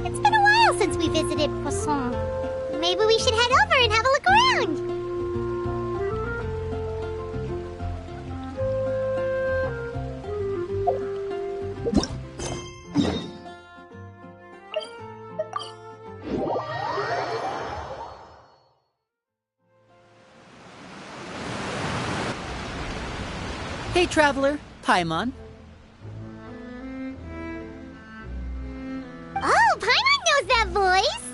It's been a while since we visited Poisson. Maybe we should head over and have a look around. Hey, traveler. Paimon. Oh, Paimon knows that voice!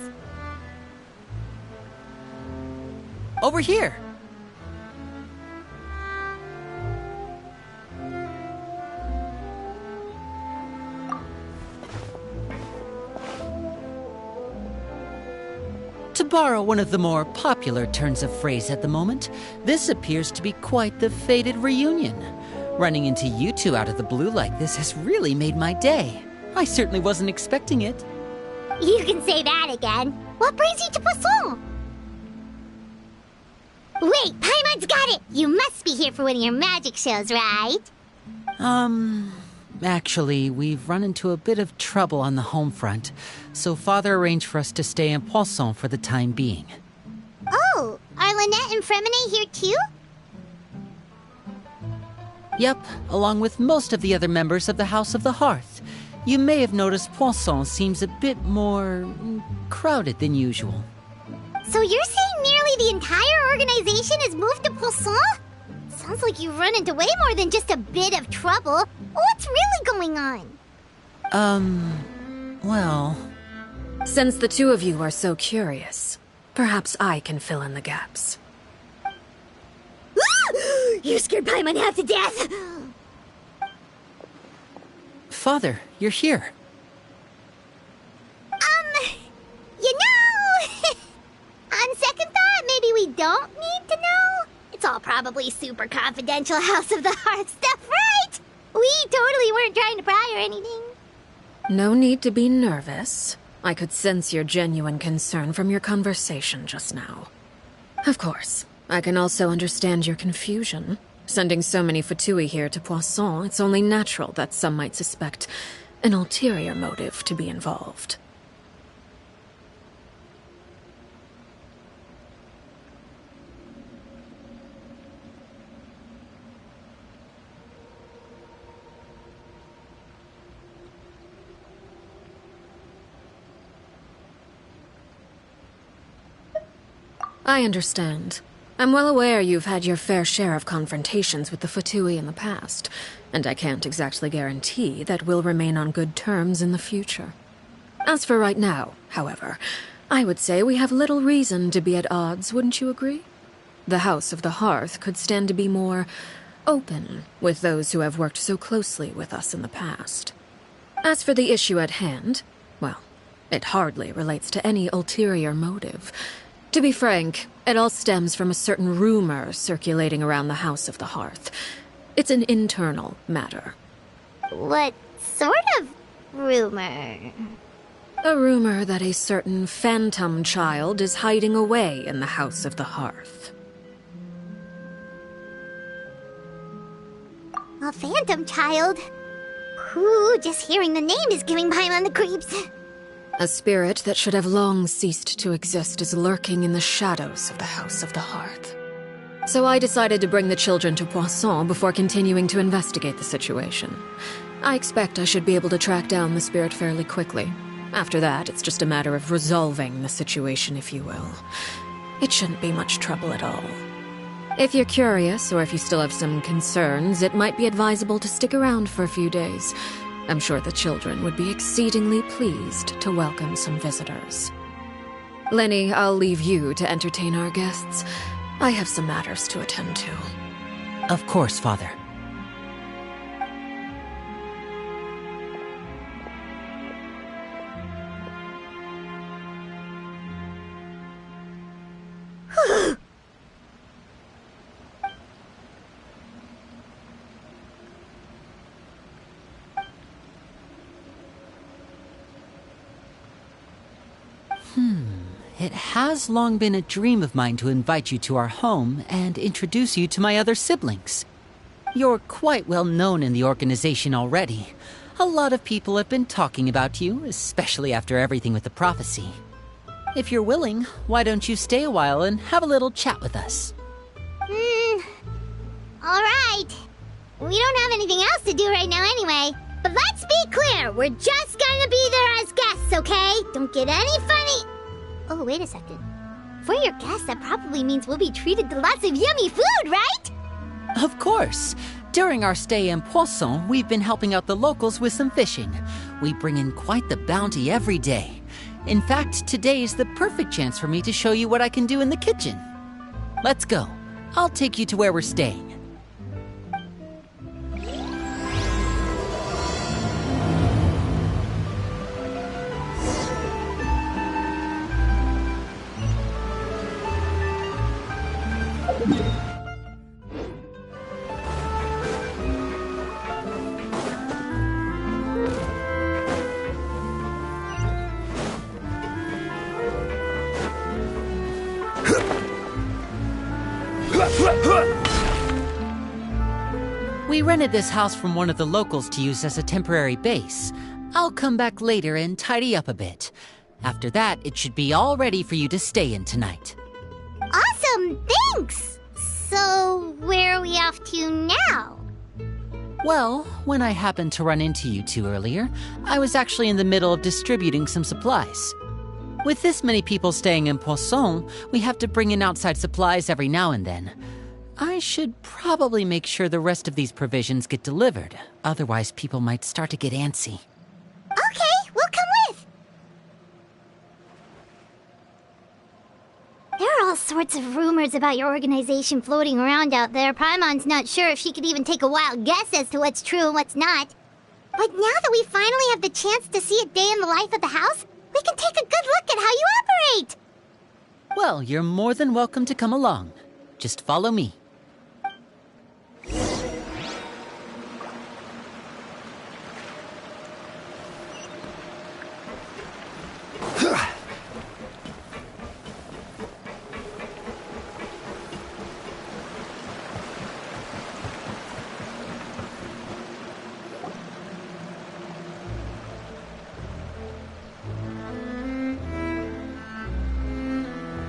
Over here. To borrow one of the more popular turns of phrase at the moment, this appears to be quite the fated reunion. Running into you two out of the blue like this has really made my day. I certainly wasn't expecting it. You can say that again. What brings you to Poisson? Wait, Paimon's got it! You must be here for one of your magic shows, right? Actually, we've run into a bit of trouble on the home front, so Father arranged for us to stay in Poisson for the time being. Oh, are Lynette and Fremine here too? Yep, along with most of the other members of the House of the Hearth. You may have noticed Poisson seems a bit more crowded than usual. So you're saying nearly the entire organization has moved to Poisson? Sounds like you've run into way more than just a bit of trouble. What's really going on? Well... Since the two of you are so curious, perhaps I can fill in the gaps. You scared Paimon half to death! Father, you're here. You know... On second thought, maybe we don't need to know. It's all probably super confidential House of the Hearth stuff, right? We totally weren't trying to pry or anything. No need to be nervous. I could sense your genuine concern from your conversation just now. Of course, I can also understand your confusion. Sending so many Fatui here to Poisson, it's only natural that some might suspect an ulterior motive to be involved. I understand. I'm well aware you've had your fair share of confrontations with the Fatui in the past, and I can't exactly guarantee that we'll remain on good terms in the future. As for right now, however, I would say we have little reason to be at odds, wouldn't you agree? The House of the Hearth could stand to be more open with those who have worked so closely with us in the past. As for the issue at hand, well, it hardly relates to any ulterior motive. To be frank, it all stems from a certain rumor circulating around the House of the Hearth. It's an internal matter. What sort of rumor? A rumor that a certain phantom child is hiding away in the House of the Hearth. A phantom child? Ooh, just hearing the name is giving Paimon the creeps. A spirit that should have long ceased to exist is lurking in the shadows of the House of the Hearth. So I decided to bring the children to Poisson before continuing to investigate the situation. I expect I should be able to track down the spirit fairly quickly. After that, it's just a matter of resolving the situation, if you will. It shouldn't be much trouble at all. If you're curious, or if you still have some concerns, it might be advisable to stick around for a few days. I'm sure the children would be exceedingly pleased to welcome some visitors. Lenny, I'll leave you to entertain our guests. I have some matters to attend to. Of course, Father. It has long been a dream of mine to invite you to our home and introduce you to my other siblings. You're quite well known in the organization already. A lot of people have been talking about you, especially after everything with the prophecy. If you're willing, why don't you stay a while and have a little chat with us? Alright. We don't have anything else to do right now anyway. But let's be clear, we're just gonna be there as guests, okay? Don't get any funny... Oh, wait a second. For your guests, that probably means we'll be treated to lots of yummy food, right? Of course. During our stay in Poisson, we've been helping out the locals with some fishing. We bring in quite the bounty every day. In fact, today's the perfect chance for me to show you what I can do in the kitchen. Let's go. I'll take you to where we're staying. We rented this house from one of the locals to use as a temporary base. I'll come back later and tidy up a bit. After that, it should be all ready for you to stay in tonight. Awesome, thanks! So, where are we off to now? Well, when I happened to run into you two earlier, I was actually in the middle of distributing some supplies. With this many people staying in Poisson, we have to bring in outside supplies every now and then. I should probably make sure the rest of these provisions get delivered. Otherwise, people might start to get antsy. Okay, we'll come with! There are all sorts of rumors about your organization floating around out there. Paimon's not sure if she could even take a wild guess as to what's true and what's not. But now that we finally have the chance to see a day in the life of the house, we can take a good look at how you operate! Well, you're more than welcome to come along. Just follow me.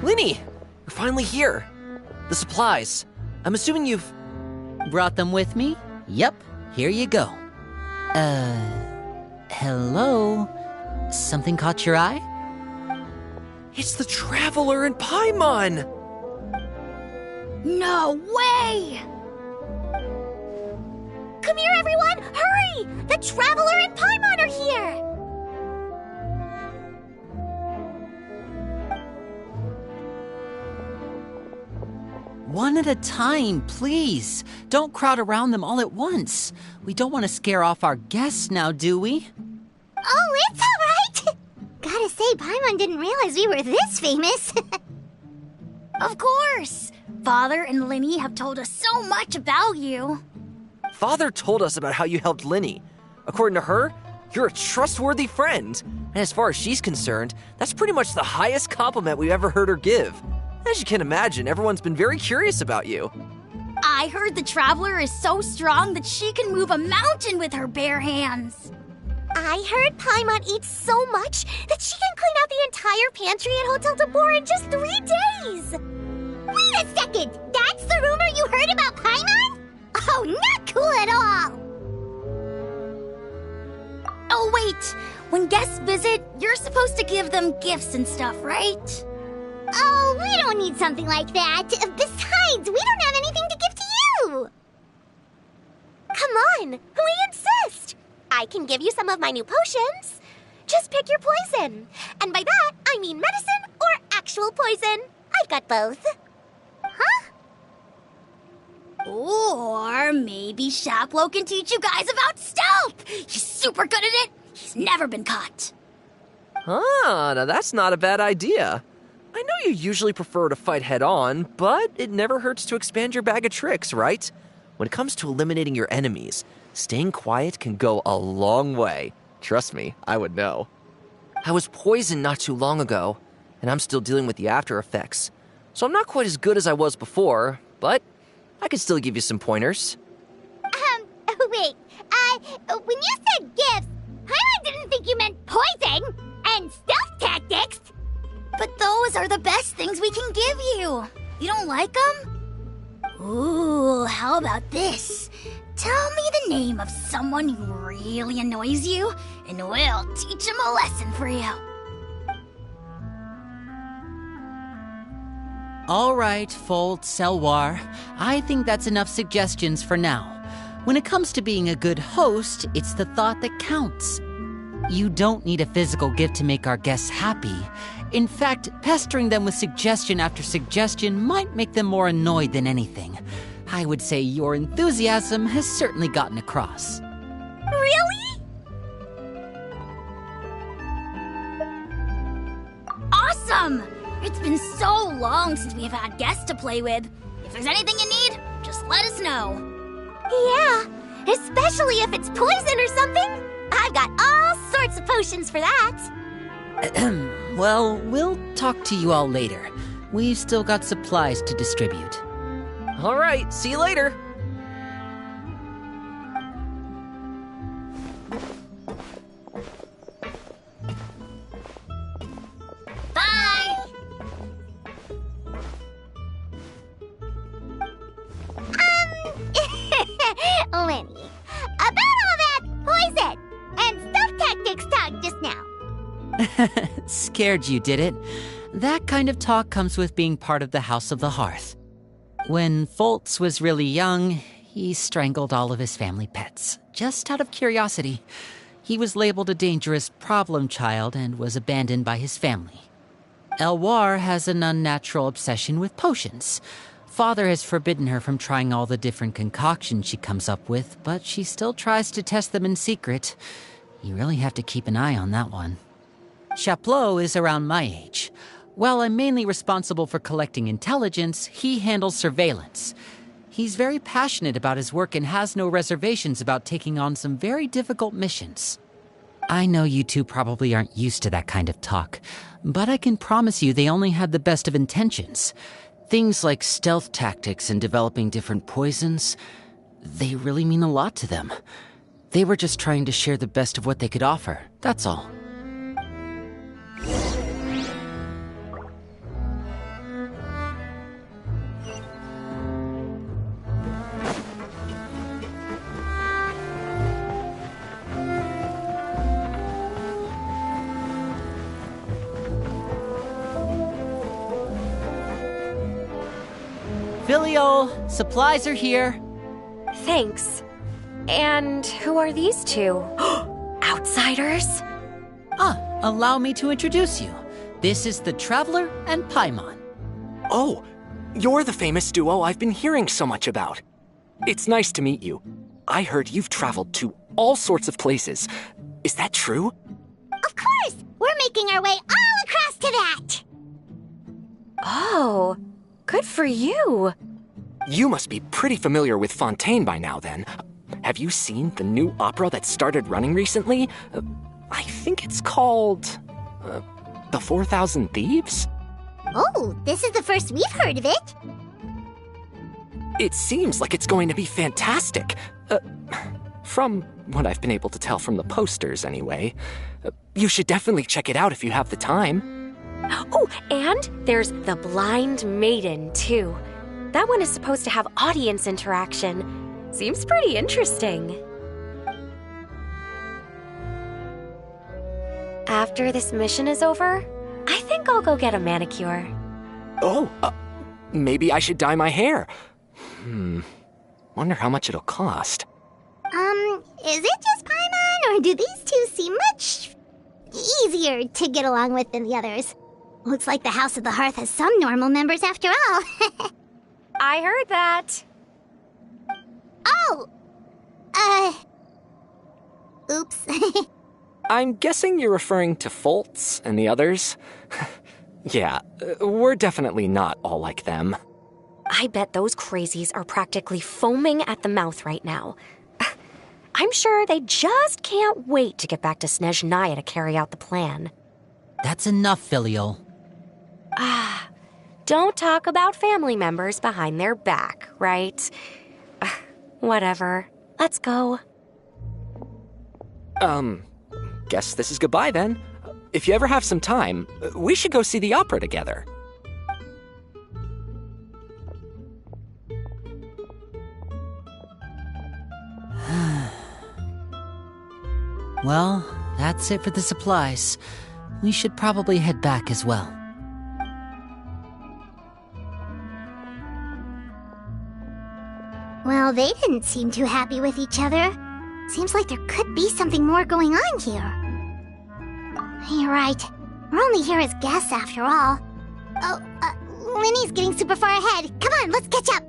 Linny! You're finally here! The supplies. I'm assuming you've... Brought them with me? Yep, here you go. Hello? Something caught your eye? It's the Traveler in Paimon! No way! Come here, everyone! Hurry! The Traveler and Paimon are here! One at a time, please. Don't crowd around them all at once. We don't want to scare off our guests now, do we? Oh, it's all right! Gotta say, Paimon didn't realize we were this famous. Of course! Father and Linny have told us so much about you. Father told us about how you helped Linny. According to her, you're a trustworthy friend. And as far as she's concerned, that's pretty much the highest compliment we've ever heard her give. As you can imagine, everyone's been very curious about you. I heard the Traveler is so strong that she can move a mountain with her bare hands. I heard Paimon eats so much that she can clean out the entire pantry at Hotel Tabor in just 3 days! Wait a second! That's the rumor you heard about Paimon? Oh, not cool at all! Oh, wait! When guests visit, you're supposed to give them gifts and stuff, right? Oh, we don't need something like that. Besides, we don't have anything to give to you! Come on, we insist! I can give you some of my new potions. Just pick your poison. And by that, I mean medicine or actual poison. I've got both. Huh? Or maybe Shaplo can teach you guys about stealth! He's super good at it! He's never been caught. Ah, now that's not a bad idea. I know you usually prefer to fight head-on, but it never hurts to expand your bag of tricks, right? When it comes to eliminating your enemies, staying quiet can go a long way. Trust me, I would know. I was poisoned not too long ago, and I'm still dealing with the after effects. So I'm not quite as good as I was before, but I can still give you some pointers. Wait. When you said gifts, Paimon didn't think you meant poison and stealth tactics. But those are the best things we can give you. You don't like them? Ooh, how about this? Tell me the name of someone who really annoys you, and we'll teach him a lesson for you. All right, Fold, Selwar. I think that's enough suggestions for now. When it comes to being a good host, it's the thought that counts. You don't need a physical gift to make our guests happy. In fact, pestering them with suggestion after suggestion might make them more annoyed than anything. I would say your enthusiasm has certainly gotten across. Really? Awesome! It's been so long since we've had guests to play with. If there's anything you need, just let us know. Yeah, especially if it's poison or something. I've got all sorts of potions for that. Well, we'll talk to you all later. We've still got supplies to distribute. All right, see you later. Bye! Lenny, about all that poison and stealth tactics talk just now. Scared you, did it? That kind of talk comes with being part of the House of the Hearth. When Foltz was really young, he strangled all of his family pets, just out of curiosity. He was labeled a dangerous problem child and was abandoned by his family. Elwar has an unnatural obsession with potions. Father has forbidden her from trying all the different concoctions she comes up with, but she still tries to test them in secret. You really have to keep an eye on that one. Chaplot is around my age. While I'm mainly responsible for collecting intelligence, he handles surveillance. He's very passionate about his work and has no reservations about taking on some very difficult missions. I know you two probably aren't used to that kind of talk, but I can promise you they only had the best of intentions. Things like stealth tactics and developing different poisons, they really mean a lot to them. They were just trying to share the best of what they could offer, that's all. Filial, supplies are here. Thanks. And who are these two? Outsiders? Allow me to introduce you. This is the Traveler and Paimon. Oh, you're the famous duo I've been hearing so much about. It's nice to meet you. I heard you've traveled to all sorts of places. Is that true? Of course! We're making our way all across to that! Oh, good for you. You must be pretty familiar with Fontaine by now, then. Have you seen the new opera that started running recently? I think it's called... The 4,000 Thieves? Oh, this is the first we've heard of it. It seems like it's going to be fantastic. From what I've been able to tell from the posters, anyway. You should definitely check it out if you have the time. Oh, and there's The Blind Maiden, too. That one is supposed to have audience interaction. Seems pretty interesting. After this mission is over, I think I'll go get a manicure. Oh, maybe I should dye my hair. Wonder how much it'll cost. Is it just Paimon, or do these two seem much easier to get along with than the others? Looks like the House of the Hearth has some normal members after all. I heard that. Oh! Oops. I'm guessing you're referring to Foltz and the others? Yeah, we're definitely not all like them. I bet those crazies are practically foaming at the mouth right now. I'm sure they just can't wait to get back to Snezhnaya to carry out the plan. That's enough, Filial. Don't talk about family members behind their back, right? Whatever. Let's go. Guess this is goodbye then. If you ever have some time, we should go see the opera together. Well, that's it for the supplies. We should probably head back as well. Well, they didn't seem too happy with each other. Seems like there could be something more going on here. You're right. We're only here as guests after all. Oh, Linny's getting super far ahead. Come on, let's catch up.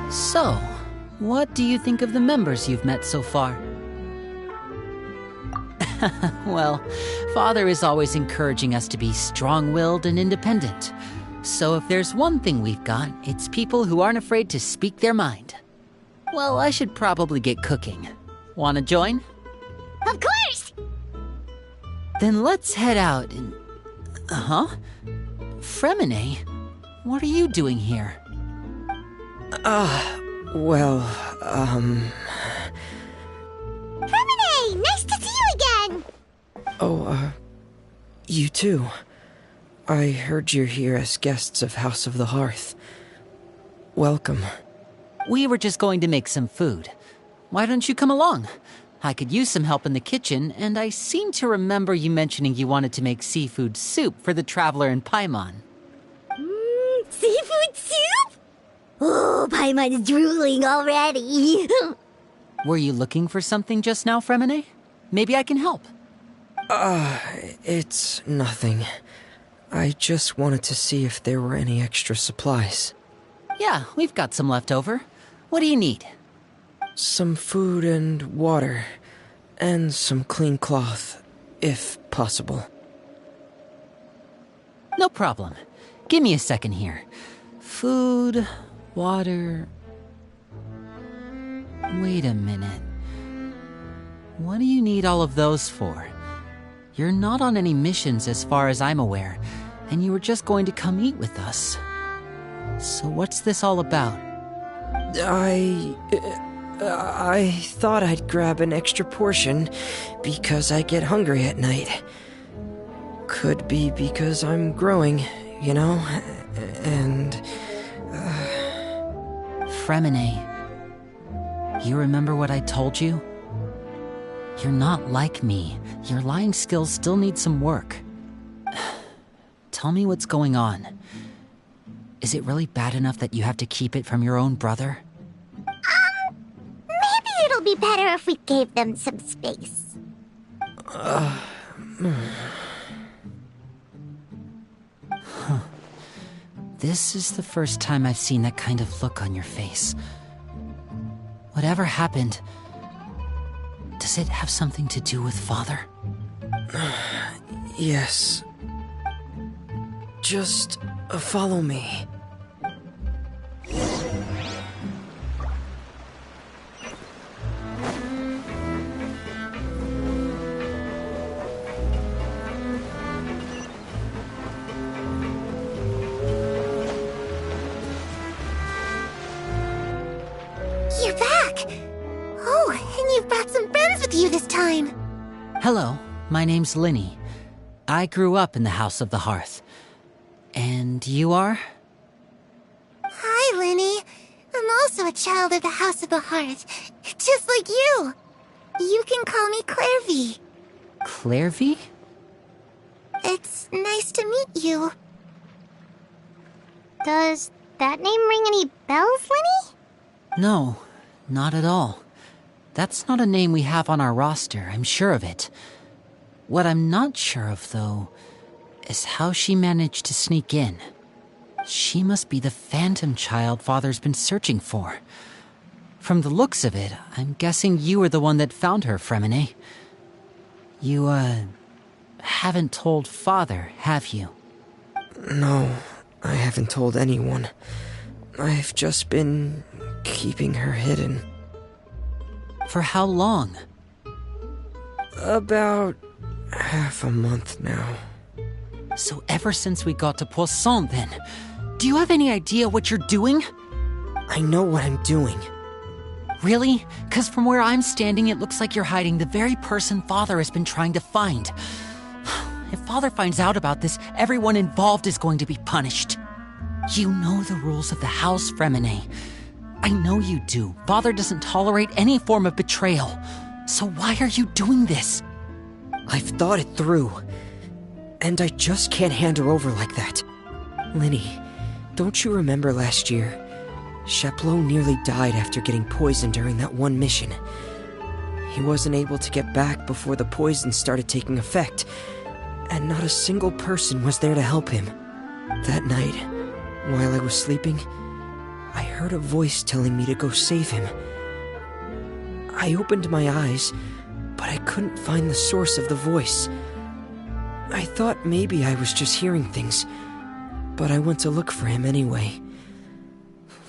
So, what do you think of the members you've met so far? Well, Father is always encouraging us to be strong-willed and independent. So if there's one thing we've got, it's people who aren't afraid to speak their mind. Well, I should probably get cooking. Wanna join? Of course! Then let's head out and... Fremine? What are you doing here? Fremine! Nice to see you again! You too. I heard you're here as guests of House of the Hearth. Welcome. We were just going to make some food. Why don't you come along? I could use some help in the kitchen, and I seem to remember you mentioning you wanted to make seafood soup for the traveler in Paimon. Seafood soup? Oh, Paimon's drooling already. Were you looking for something just now, Fremine? Maybe I can help. It's nothing. I just wanted to see if there were any extra supplies. Yeah, we've got some left over. What do you need? Some food and water, and some clean cloth, if possible. No problem. Give me a second here. Food, water... Wait a minute. What do you need all of those for? You're not on any missions as far as I'm aware, and you were just going to come eat with us. So what's this all about? I thought I'd grab an extra portion because I get hungry at night. Could be because I'm growing, you know, and... Fremine, you remember what I told you? You're not like me. Your lying skills still need some work. Tell me what's going on. Is it really bad enough that you have to keep it from your own brother? Maybe it'll be better if we gave them some space. This is the first time I've seen that kind of look on your face. Whatever happened, does it have something to do with Father? Yes. Just follow me. You're back! Oh, and you've brought some friends with you this time. Hello, my name's Linny. I grew up in the House of the Hearth. And you are? Hi, Linny. I'm also a child of the House of the Hearth, just like you. You can call me Clairvy. Clairvy? It's nice to meet you. Does that name ring any bells, Linny? No, not at all. That's not a name we have on our roster, I'm sure of it. What I'm not sure of, though, is how she managed to sneak in. She must be the phantom child Father's been searching for. From the looks of it, I'm guessing you were the one that found her, Fremine. You, haven't told Father, have you? No, I haven't told anyone. I've just been keeping her hidden. For how long? About half a month now. So ever since we got to Poisson, then. Do you have any idea what you're doing? I know what I'm doing. Really? 'Cause from where I'm standing, it looks like you're hiding the very person Father has been trying to find. If Father finds out about this, everyone involved is going to be punished. You know the rules of the house, Fremine. I know you do. Father doesn't tolerate any form of betrayal. So why are you doing this? I've thought it through. And I just can't hand her over like that. Linny, don't you remember last year? Chaplot nearly died after getting poisoned during that one mission. He wasn't able to get back before the poison started taking effect, and not a single person was there to help him. That night, while I was sleeping, I heard a voice telling me to go save him. I opened my eyes, but I couldn't find the source of the voice. I thought maybe I was just hearing things, but I went to look for him anyway.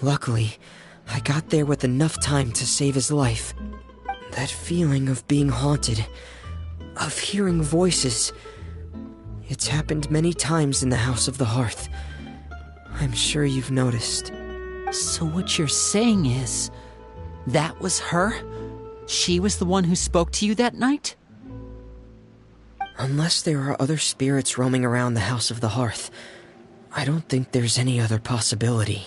Luckily, I got there with enough time to save his life. That feeling of being haunted, of hearing voices, it's happened many times in the House of the Hearth. I'm sure you've noticed. So what you're saying is, that was her? She was the one who spoke to you that night? Unless there are other spirits roaming around the House of the Hearth, I don't think there's any other possibility.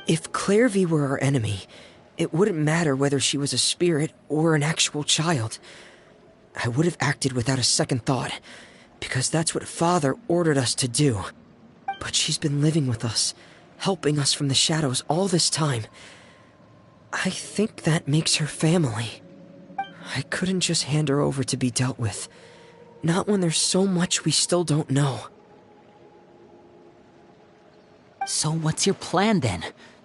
If Clairvy were our enemy, it wouldn't matter whether she was a spirit or an actual child. I would have acted without a second thought, because that's what Father ordered us to do. But she's been living with us, helping us from the shadows all this time. I think that makes her family. I couldn't just hand her over to be dealt with. Not when there's so much we still don't know. So what's your plan then?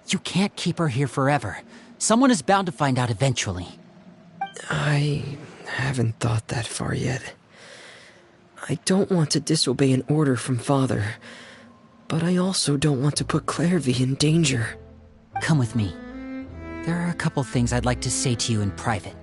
You can't keep her here forever. Someone is bound to find out eventually. I haven't thought that far yet. I don't want to disobey an order from Father, but I also don't want to put Clairvy in danger. Come with me. There are a couple things I'd like to say to you in private.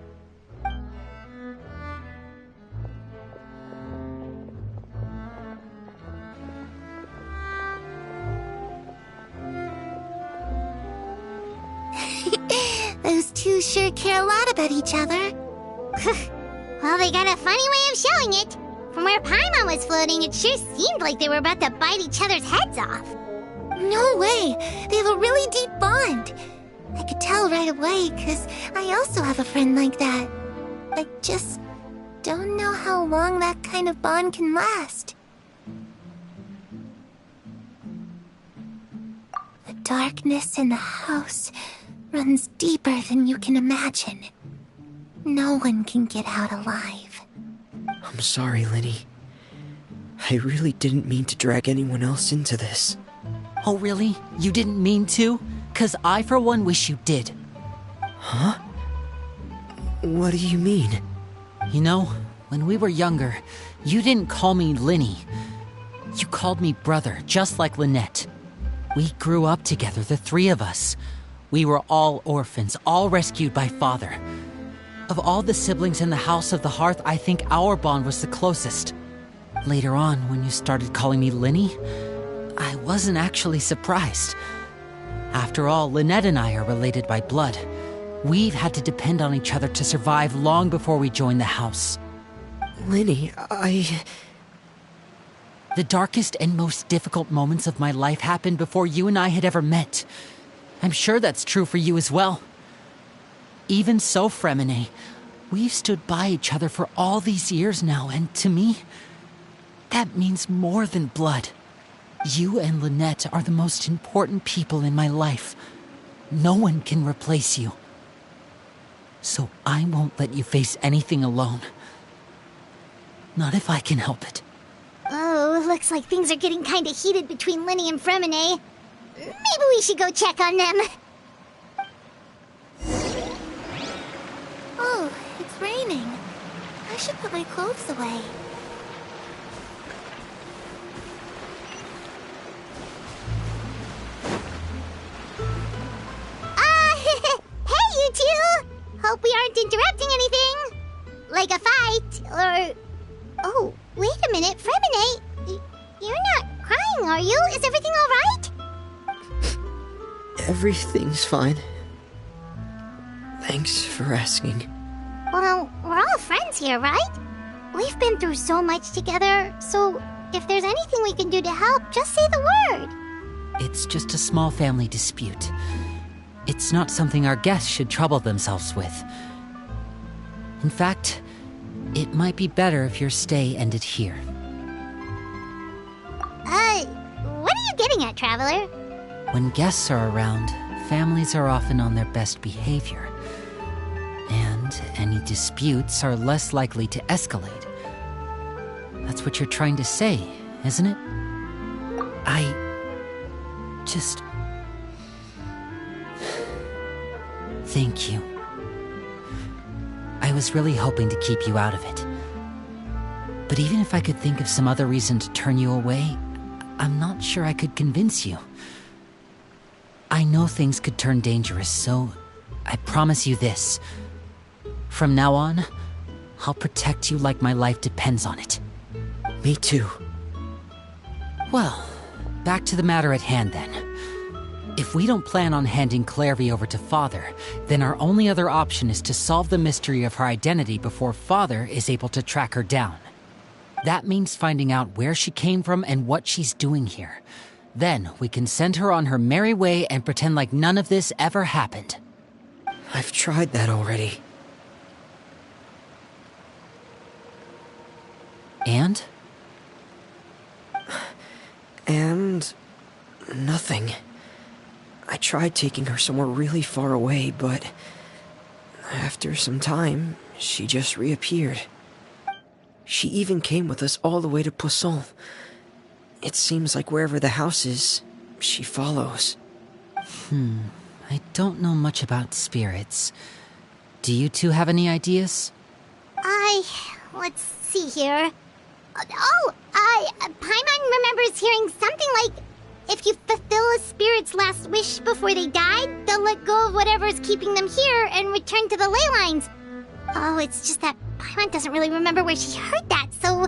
Those two sure care a lot about each other. Well, they got a funny way of showing it. From where Paimon was floating, it sure seemed like they were about to bite each other's heads off. No way! They have a really deep bond. I could tell right away, because I also have a friend like that. I just don't know how long that kind of bond can last. The darkness in the house runs deeper than you can imagine. No one can get out alive. I'm sorry, Linny. I really didn't mean to drag anyone else into this. Oh, really? You didn't mean to? 'Cause I, for one, wish you did. Huh? What do you mean? You know, when we were younger, you didn't call me Linny. You called me brother, just like Lynette. We grew up together, the three of us. We were all orphans, all rescued by Father. Of all the siblings in the House of the Hearth, I think our bond was the closest. Later on, when you started calling me Linny, I wasn't actually surprised. After all, Lynette and I are related by blood. We've had to depend on each other to survive long before we joined the house. Linny, The darkest and most difficult moments of my life happened before you and I had ever met. I'm sure that's true for you as well. Even so, Fremine, we've stood by each other for all these years now, and to me, that means more than blood. You and Lynette are the most important people in my life. No one can replace you. So I won't let you face anything alone. Not if I can help it. Oh, looks like things are getting kinda heated between Linny and Fremine. Maybe we should go check on them. Oh, it's raining. I should put my clothes away. Or... Oh, wait a minute, Fremine. You're not crying, are you? Is everything alright? Everything's fine. Thanks for asking. Well, we're all friends here, right? We've been through so much together, so if there's anything we can do to help, just say the word. It's just a small family dispute. It's not something our guests should trouble themselves with. In fact, it might be better if your stay ended here. What are you getting at, Traveler? When guests are around, families are often on their best behavior. And any disputes are less likely to escalate. That's what you're trying to say, isn't it? Thank you. I was really hoping to keep you out of it. But even if I could think of some other reason to turn you away, I'm not sure I could convince you. I know things could turn dangerous, so I promise you this. From now on, I'll protect you like my life depends on it. Me too. Well, back to the matter at hand then. If we don't plan on handing Clairvy over to Father, then our only other option is to solve the mystery of her identity before Father is able to track her down. That means finding out where she came from and what she's doing here. Then we can send her on her merry way and pretend like none of this ever happened. I've tried that already. And? And... nothing. I tried taking her somewhere really far away, but... after some time, she just reappeared. She even came with us all the way to Poisson. It seems like wherever the house is, she follows. I don't know much about spirits. Do you two have any ideas? Let's see here. Paimon remembers hearing something like, if you fulfill a spirit's last wish before they died, they'll let go of whatever's keeping them here and return to the ley lines. Oh, it's just that Paimon doesn't really remember where she heard that, so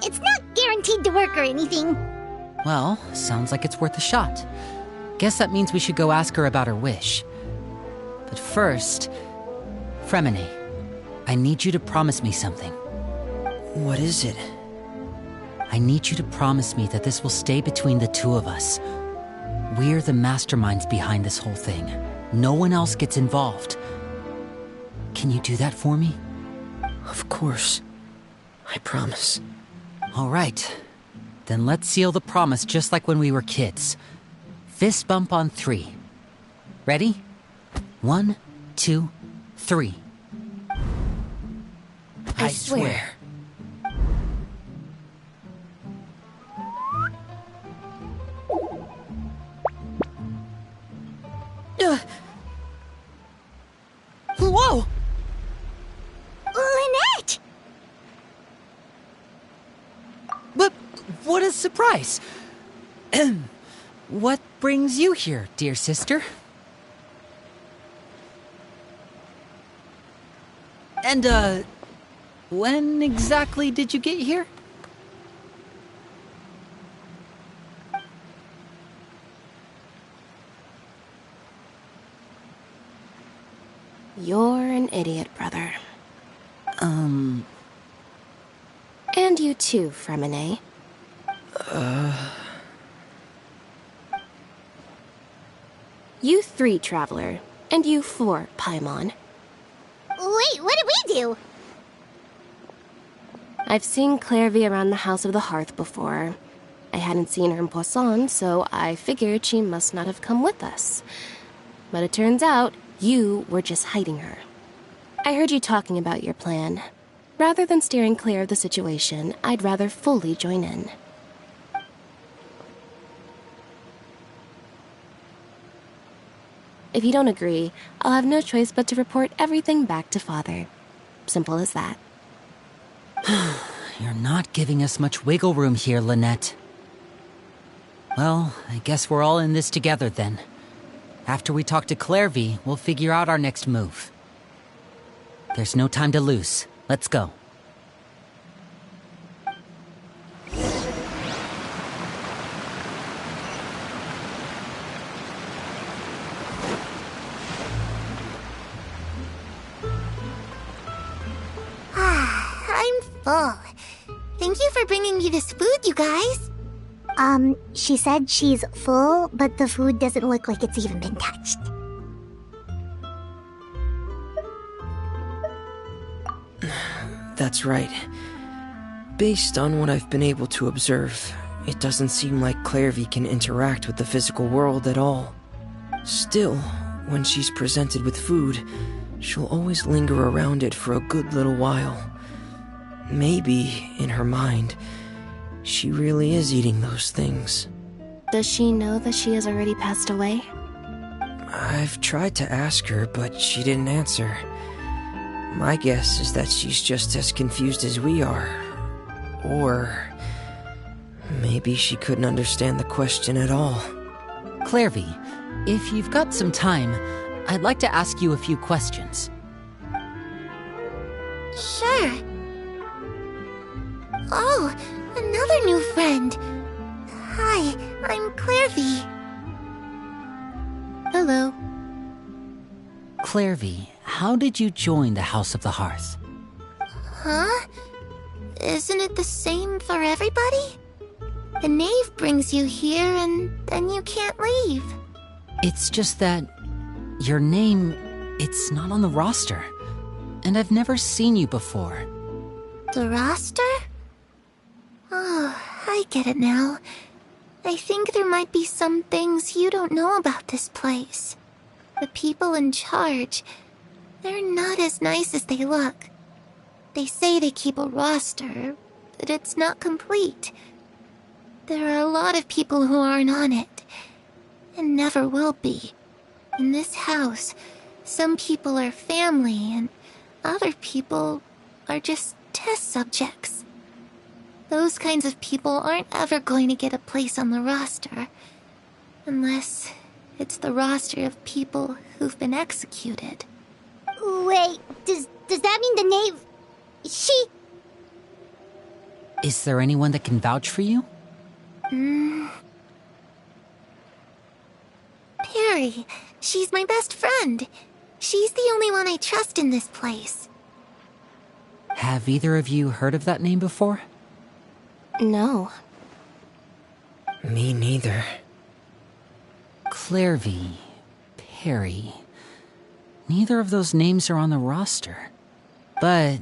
it's not guaranteed to work or anything. Well, sounds like it's worth a shot. Guess that means we should go ask her about her wish. But first, Fremine, I need you to promise me something. What is it? I need you to promise me that this will stay between the two of us. We're the masterminds behind this whole thing. No one else gets involved. Can you do that for me? Of course. I promise. All right. Then let's seal the promise just like when we were kids. Fist bump on 3. Ready? 1, 2, 3. I swear. Whoa! Lynette! But what a surprise! What brings you here, dear sister? And, when exactly did you get here? You're an idiot, brother. And you too, Fremine. You 3, Traveler. And you 4, Paimon. Wait, what did we do? I've seen Clairvy around the House of the Hearth before. I hadn't seen her in Poisson, so I figured she must not have come with us. But it turns out, you were just hiding her. I heard you talking about your plan. Rather than steering clear of the situation, I'd rather fully join in. If you don't agree, I'll have no choice but to report everything back to Father. Simple as that. You're not giving us much wiggle room here, Lynette. Well, I guess we're all in this together then. After we talk to Clairvy, we'll figure out our next move. There's no time to lose. Let's go. Oh, thank you for bringing me this food, you guys. She said she's full, but the food doesn't look like it's even been touched. That's right. Based on what I've been able to observe, it doesn't seem like Clairvy can interact with the physical world at all. Still, when she's presented with food, she'll always linger around it for a good little while. Maybe, in her mind, she really is eating those things. Does she know that she has already passed away? I've tried to ask her, but she didn't answer. My guess is that she's just as confused as we are. Or maybe she couldn't understand the question at all. Clairvy, if you've got some time, I'd like to ask you a few questions. Sure. Oh, another new friend. Hi, I'm Clairvy. Hello. Clairvy, how did you join the House of the Hearth? Huh? Isn't it the same for everybody? The knave brings you here and then you can't leave. It's just that your name, it's not on the roster. And I've never seen you before. The roster? Oh, I get it now. I think there might be some things you don't know about this place. The people in charge, they're not as nice as they look. They say they keep a roster, but it's not complete. There are a lot of people who aren't on it, and never will be. In this house, some people are family, and other people are just test subjects. Those kinds of people aren't ever going to get a place on the roster, unless it's the roster of people who've been executed. Wait, does that mean the knave... She... Is there anyone that can vouch for you? Perry, she's my best friend. She's the only one I trust in this place. Have either of you heard of that name before? No. Me neither. Clairvy, Perry. Neither of those names are on the roster. But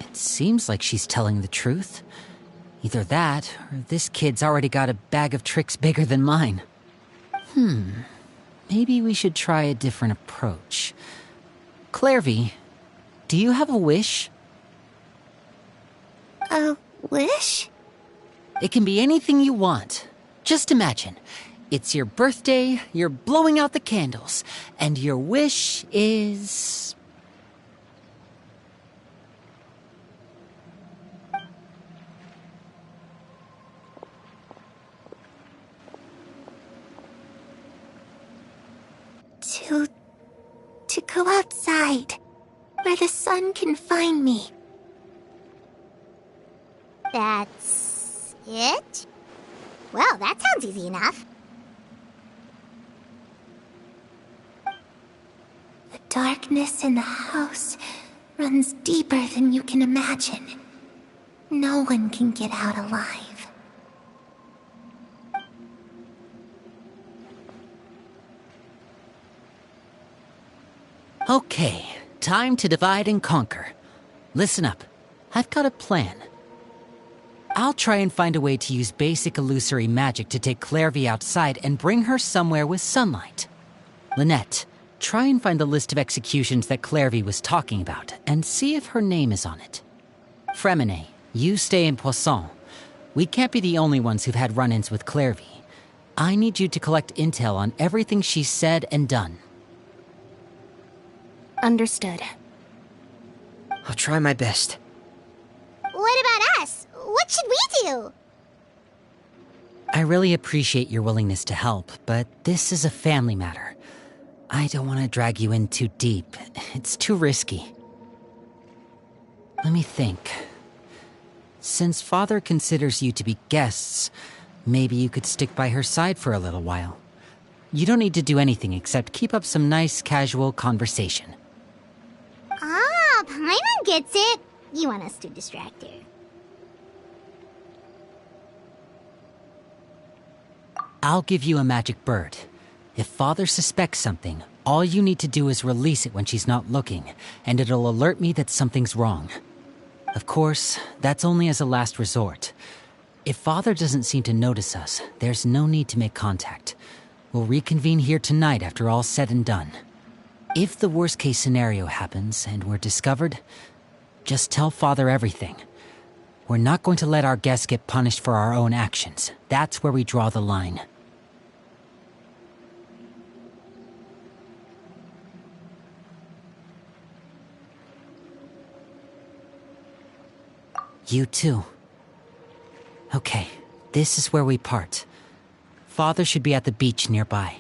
it seems like she's telling the truth. Either that, or this kid's already got a bag of tricks bigger than mine. Maybe we should try a different approach. Clairvy, do you have a wish? A wish? It can be anything you want. Just imagine. It's your birthday, you're blowing out the candles, and your wish is... To go outside, where the sun can find me. That's... it? Well, that sounds easy enough. The darkness in the house runs deeper than you can imagine. No one can get out alive. Okay, time to divide and conquer. Listen up, I've got a plan. I'll try and find a way to use basic illusory magic to take Clairvy outside and bring her somewhere with sunlight. Lynette, try and find the list of executions that Clairvy was talking about and see if her name is on it. Fremine, you stay in Poisson. We can't be the only ones who've had run-ins with Clairvy. I need you to collect intel on everything she's said and done. Understood. I'll try my best. What about us? What should we do? I really appreciate your willingness to help, but this is a family matter. I don't want to drag you in too deep. It's too risky. Let me think. Since Father considers you to be guests, maybe you could stick by her side for a little while. You don't need to do anything except keep up some nice, casual conversation. Ah, Paimon gets it. You want us to distract her. I'll give you a magic bird. If Father suspects something, all you need to do is release it when she's not looking, and it'll alert me that something's wrong. Of course, that's only as a last resort. If Father doesn't seem to notice us, there's no need to make contact. We'll reconvene here tonight after all's said and done. If the worst-case scenario happens and we're discovered, just tell Father everything. We're not going to let our guests get punished for our own actions. That's where we draw the line. You too. Okay, this is where we part. Father should be at the beach nearby.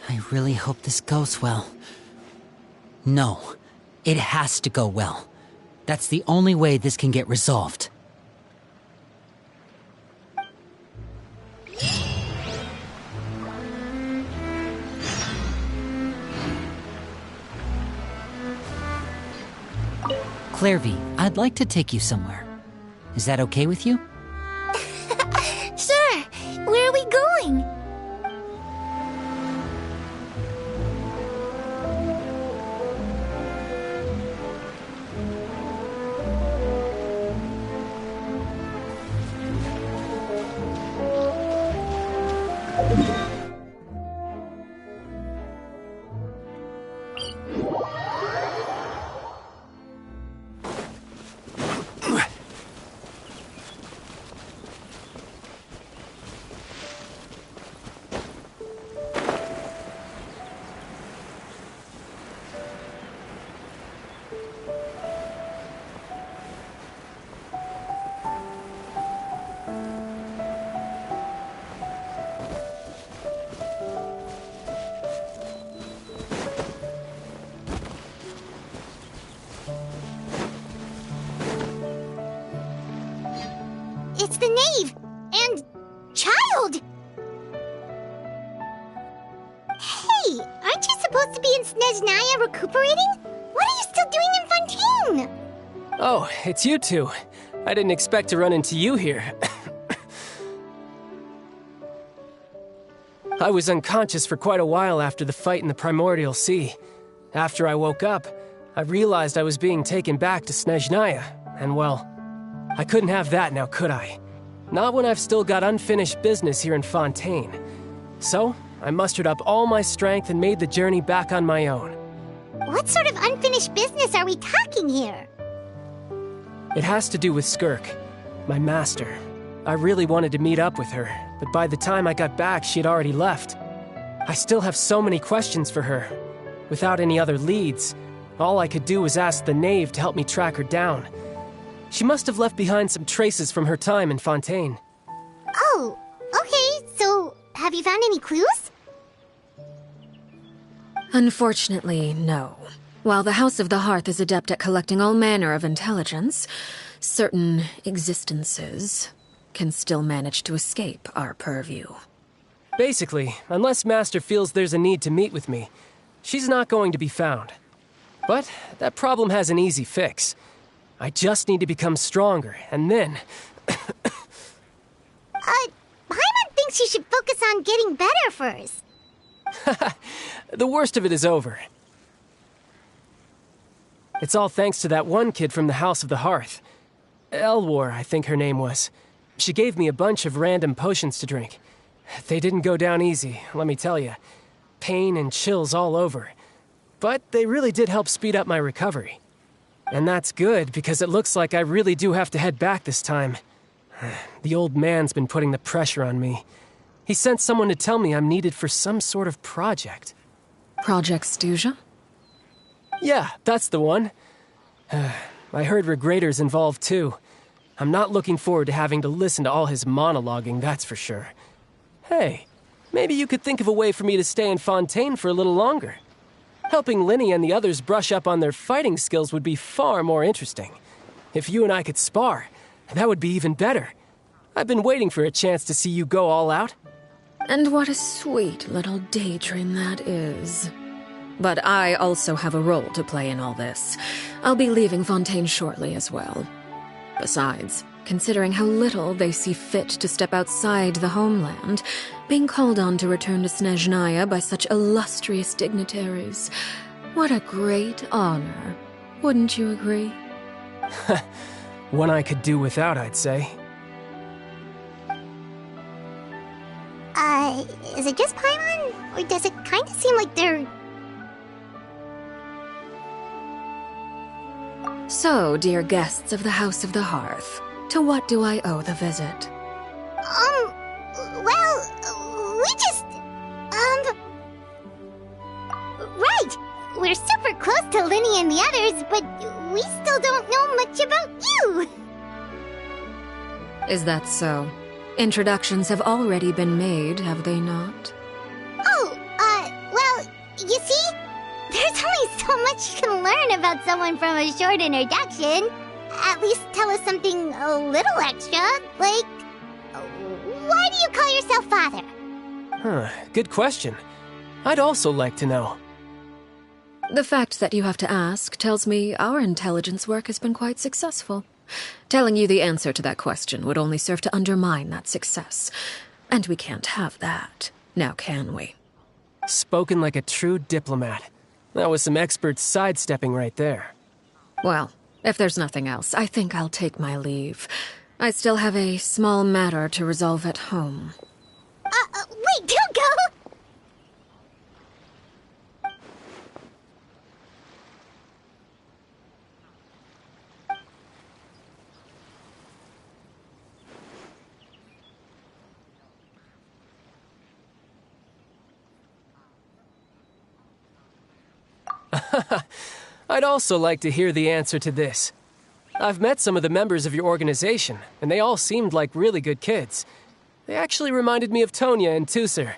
I really hope this goes well. No, it has to go well. That's the only way this can get resolved. Clairvy, I'd like to take you somewhere. Is that okay with you? Sure. Where are we going? It's the knave! And... child! Hey, aren't you supposed to be in Snezhnaya recuperating? What are you still doing in Fontaine? Oh, it's you two. I didn't expect to run into you here. I was unconscious for quite a while after the fight in the Primordial Sea. After I woke up, I realized I was being taken back to Snezhnaya, and well, I couldn't have that now, could I? Not when I've still got unfinished business here in Fontaine. So, I mustered up all my strength and made the journey back on my own. What sort of unfinished business are we talking here? It has to do with Skirk, my master. I really wanted to meet up with her, but by the time I got back, she'd already left. I still have so many questions for her. Without any other leads, all I could do was ask the knave to help me track her down. She must have left behind some traces from her time in Fontaine. Oh, okay, so have you found any clues? Unfortunately, no. While the House of the Hearth is adept at collecting all manner of intelligence, certain existences can still manage to escape our purview. Basically, unless Master feels there's a need to meet with me, she's not going to be found. But that problem has an easy fix. I just need to become stronger, and then... Paimon thinks you should focus on getting better first. The worst of it is over. It's all thanks to that one kid from the House of the Hearth. Elwar, I think her name was. She gave me a bunch of random potions to drink. They didn't go down easy, let me tell you. Pain and chills all over. But they really did help speed up my recovery. And that's good, because it looks like I really do have to head back this time. The old man's been putting the pressure on me. He sent someone to tell me I'm needed for some sort of project. Project Stuja? Yeah, that's the one. I heard Regrader's involved too. I'm not looking forward to having to listen to all his monologuing, that's for sure. Hey, maybe you could think of a way for me to stay in Fontaine for a little longer. Helping Linny and the others brush up on their fighting skills would be far more interesting. If you and I could spar, that would be even better. I've been waiting for a chance to see you go all out. And what a sweet little daydream that is. But I also have a role to play in all this. I'll be leaving Fontaine shortly as well. Besides, considering how little they see fit to step outside the homeland, being called on to return to Snezhnaya by such illustrious dignitaries, what a great honor. Wouldn't you agree? One I could do without, I'd say. Is it just Paimon? Or does it kind of seem like they're... So, dear guests of the House of the Hearth, to what do I owe the visit? Well, we just... Right! We're super close to Linny and the others, but we still don't know much about you! Is that so? Introductions have already been made, have they not? Oh, well, you see? There's only so much you can learn about someone from a short introduction. At least tell us something a little extra, like... Why do you call yourself father? Huh, good question. I'd also like to know. The fact that you have to ask tells me our intelligence work has been quite successful. Telling you the answer to that question would only serve to undermine that success. And we can't have that, now can we? Spoken like a true diplomat. That was some expert sidestepping right there. Well, if there's nothing else, I think I'll take my leave. I still have a small matter to resolve at home. Wait, don't go! I'd also like to hear the answer to this. I've met some of the members of your organization, and they all seemed like really good kids. They actually reminded me of Tonya and Tusser.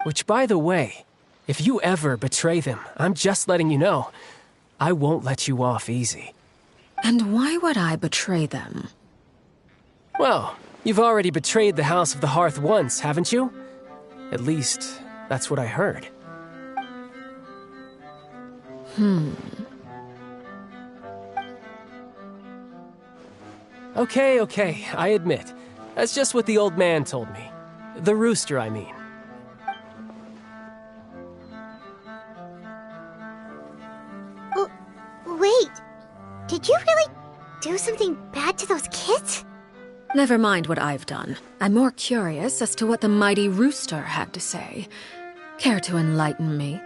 Which, by the way, if you ever betray them, I'm just letting you know, I won't let you off easy. And why would I betray them? Well, you've already betrayed the House of the Hearth once, haven't you? At least, that's what I heard. Okay, I admit. That's just what the old man told me. The rooster, I mean. Wait, did you really do something bad to those kids? Never mind what I've done. I'm more curious as to what the mighty rooster had to say. Care to enlighten me?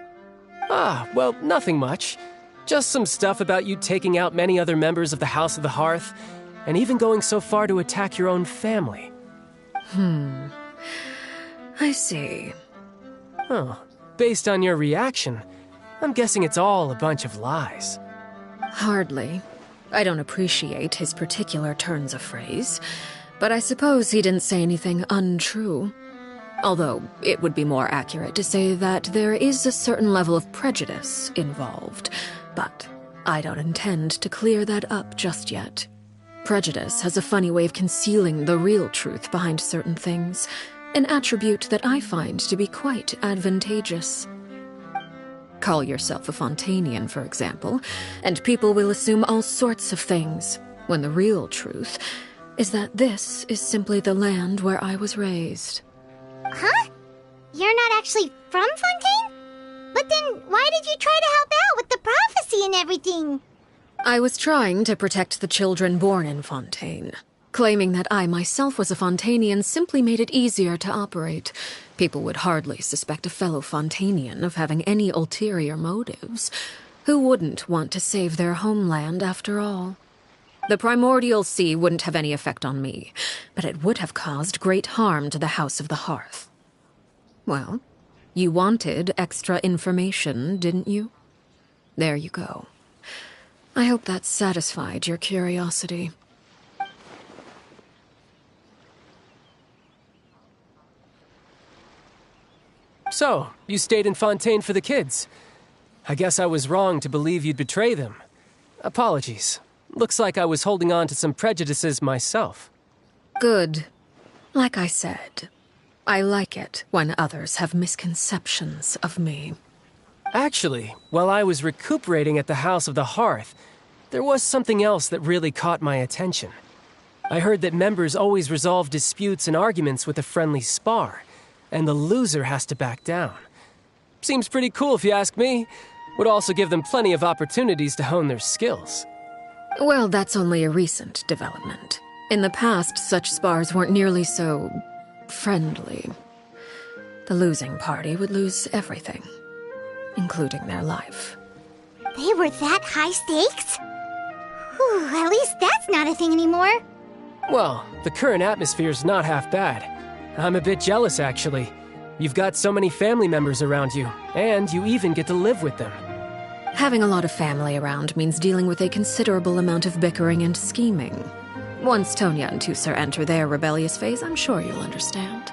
Well, nothing much. Just some stuff about you taking out many other members of the House of the Hearth, and even going so far to attack your own family. I see. Oh, based on your reaction, I'm guessing it's all a bunch of lies. Hardly. I don't appreciate his particular turns of phrase, but I suppose he didn't say anything untrue. Although, it would be more accurate to say that there is a certain level of prejudice involved, but I don't intend to clear that up just yet. Prejudice has a funny way of concealing the real truth behind certain things, an attribute that I find to be quite advantageous. Call yourself a Fontanian, for example, and people will assume all sorts of things, when the real truth is that this is simply the land where I was raised. Huh? You're not actually from Fontaine? But then why did you try to help out with the prophecy and everything? I was trying to protect the children born in Fontaine. Claiming that I myself was a Fontanian simply made it easier to operate. People would hardly suspect a fellow Fontanian of having any ulterior motives. Who wouldn't want to save their homeland after all? The primordial sea wouldn't have any effect on me, but it would have caused great harm to the House of the Hearth. Well, you wanted extra information, didn't you? There you go. I hope that satisfied your curiosity. So, you stayed in Fontaine for the kids. I guess I was wrong to believe you'd betray them. Apologies. Looks like I was holding on to some prejudices myself. Good. Like I said, I like it when others have misconceptions of me. Actually, while I was recuperating at the House of the Hearth, there was something else that really caught my attention. I heard that members always resolve disputes and arguments with a friendly spar, and the loser has to back down. Seems pretty cool if you ask me. Would also give them plenty of opportunities to hone their skills. Well, that's only a recent development. In the past, such spars weren't nearly so friendly. The losing party would lose everything, including their life. They were that high stakes? Whew, at least that's not a thing anymore. Well, the current atmosphere's not half bad. I'm a bit jealous, actually. You've got so many family members around you, and you even get to live with them. Having a lot of family around means dealing with a considerable amount of bickering and scheming. Once Tonya and Tusser enter their rebellious phase, I'm sure you'll understand.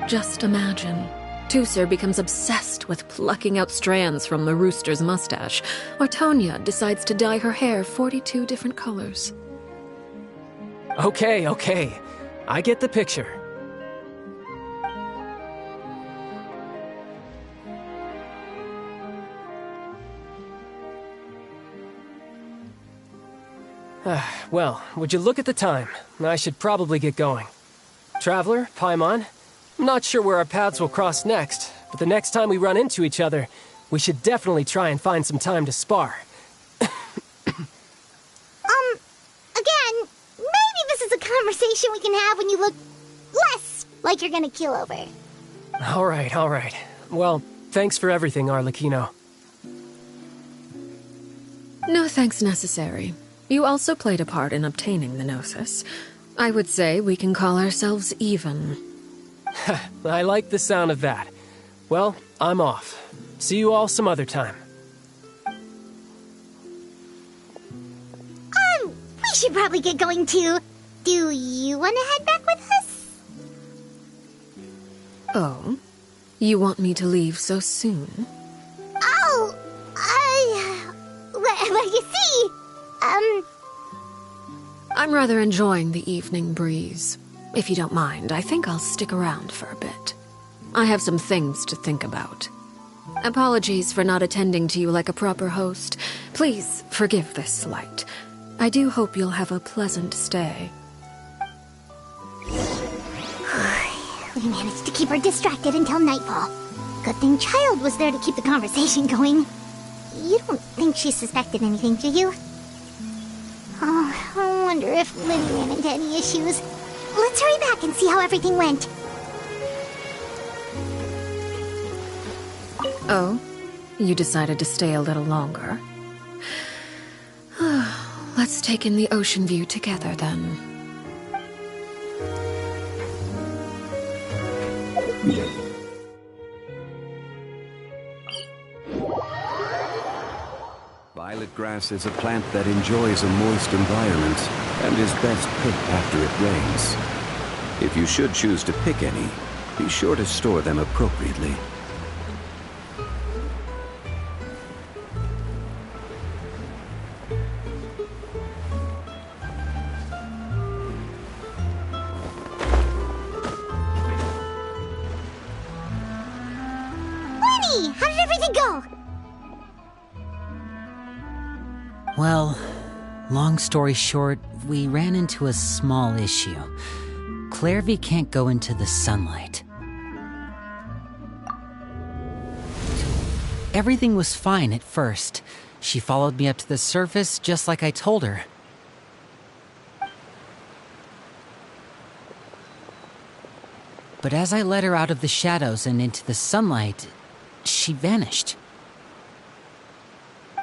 Just imagine. Tusser becomes obsessed with plucking out strands from the rooster's mustache, or Tonya decides to dye her hair 42 different colors. Okay. I get the picture. Well, would you look at the time? I should probably get going. Traveler, Paimon, I'm not sure where our paths will cross next, but the next time we run into each other, we should definitely try and find some time to spar. Again, maybe this is a conversation we can have when you look less like you're gonna keel over. All right. Well, thanks for everything, Arlecchino. No thanks necessary. You also played a part in obtaining the Gnosis. I would say we can call ourselves even. I like the sound of that. Well, I'm off. See you all some other time. We should probably get going too. Do you want to head back with us? Oh? You want me to leave so soon? Oh, well, you see, I'm rather enjoying the evening breeze. If you don't mind, I think I'll stick around for a bit. I have some things to think about. Apologies for not attending to you like a proper host. Please forgive this slight. I do hope you'll have a pleasant stay. We managed to keep her distracted until nightfall. Good thing Child was there to keep the conversation going. You don't think she suspected anything, do you? Oh, I wonder if Lynn ran into any issues. Let's hurry back and see how everything went. Oh? You decided to stay a little longer? Let's take in the ocean view together, then. Violet grass is a plant that enjoys a moist environment and is best picked after it rains. If you should choose to pick any, be sure to store them appropriately. Lenny, how did everything go? Well, long story short, we ran into a small issue. Clairvy can't go into the sunlight. Everything was fine at first. She followed me up to the surface just like I told her. But as I led her out of the shadows and into the sunlight, she vanished.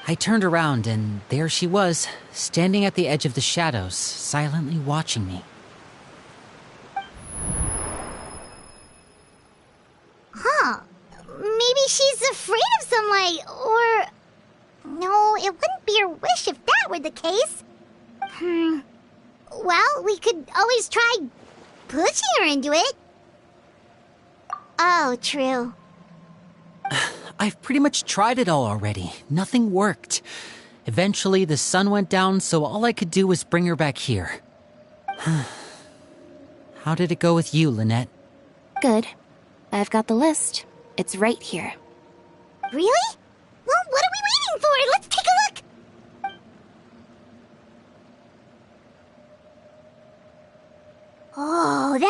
I turned around and there she was, standing at the edge of the shadows, silently watching me. Huh. Maybe she's afraid of sunlight, or... No, it wouldn't be her wish if that were the case. Well, we could always try pushing her into it. Oh, true. I've pretty much tried it all already. Nothing worked. Eventually, the sun went down, so all I could do was bring her back here. How did it go with you, Lynette? Good. I've got the list. It's right here. Really? Well, what are we waiting for? Let's take a look!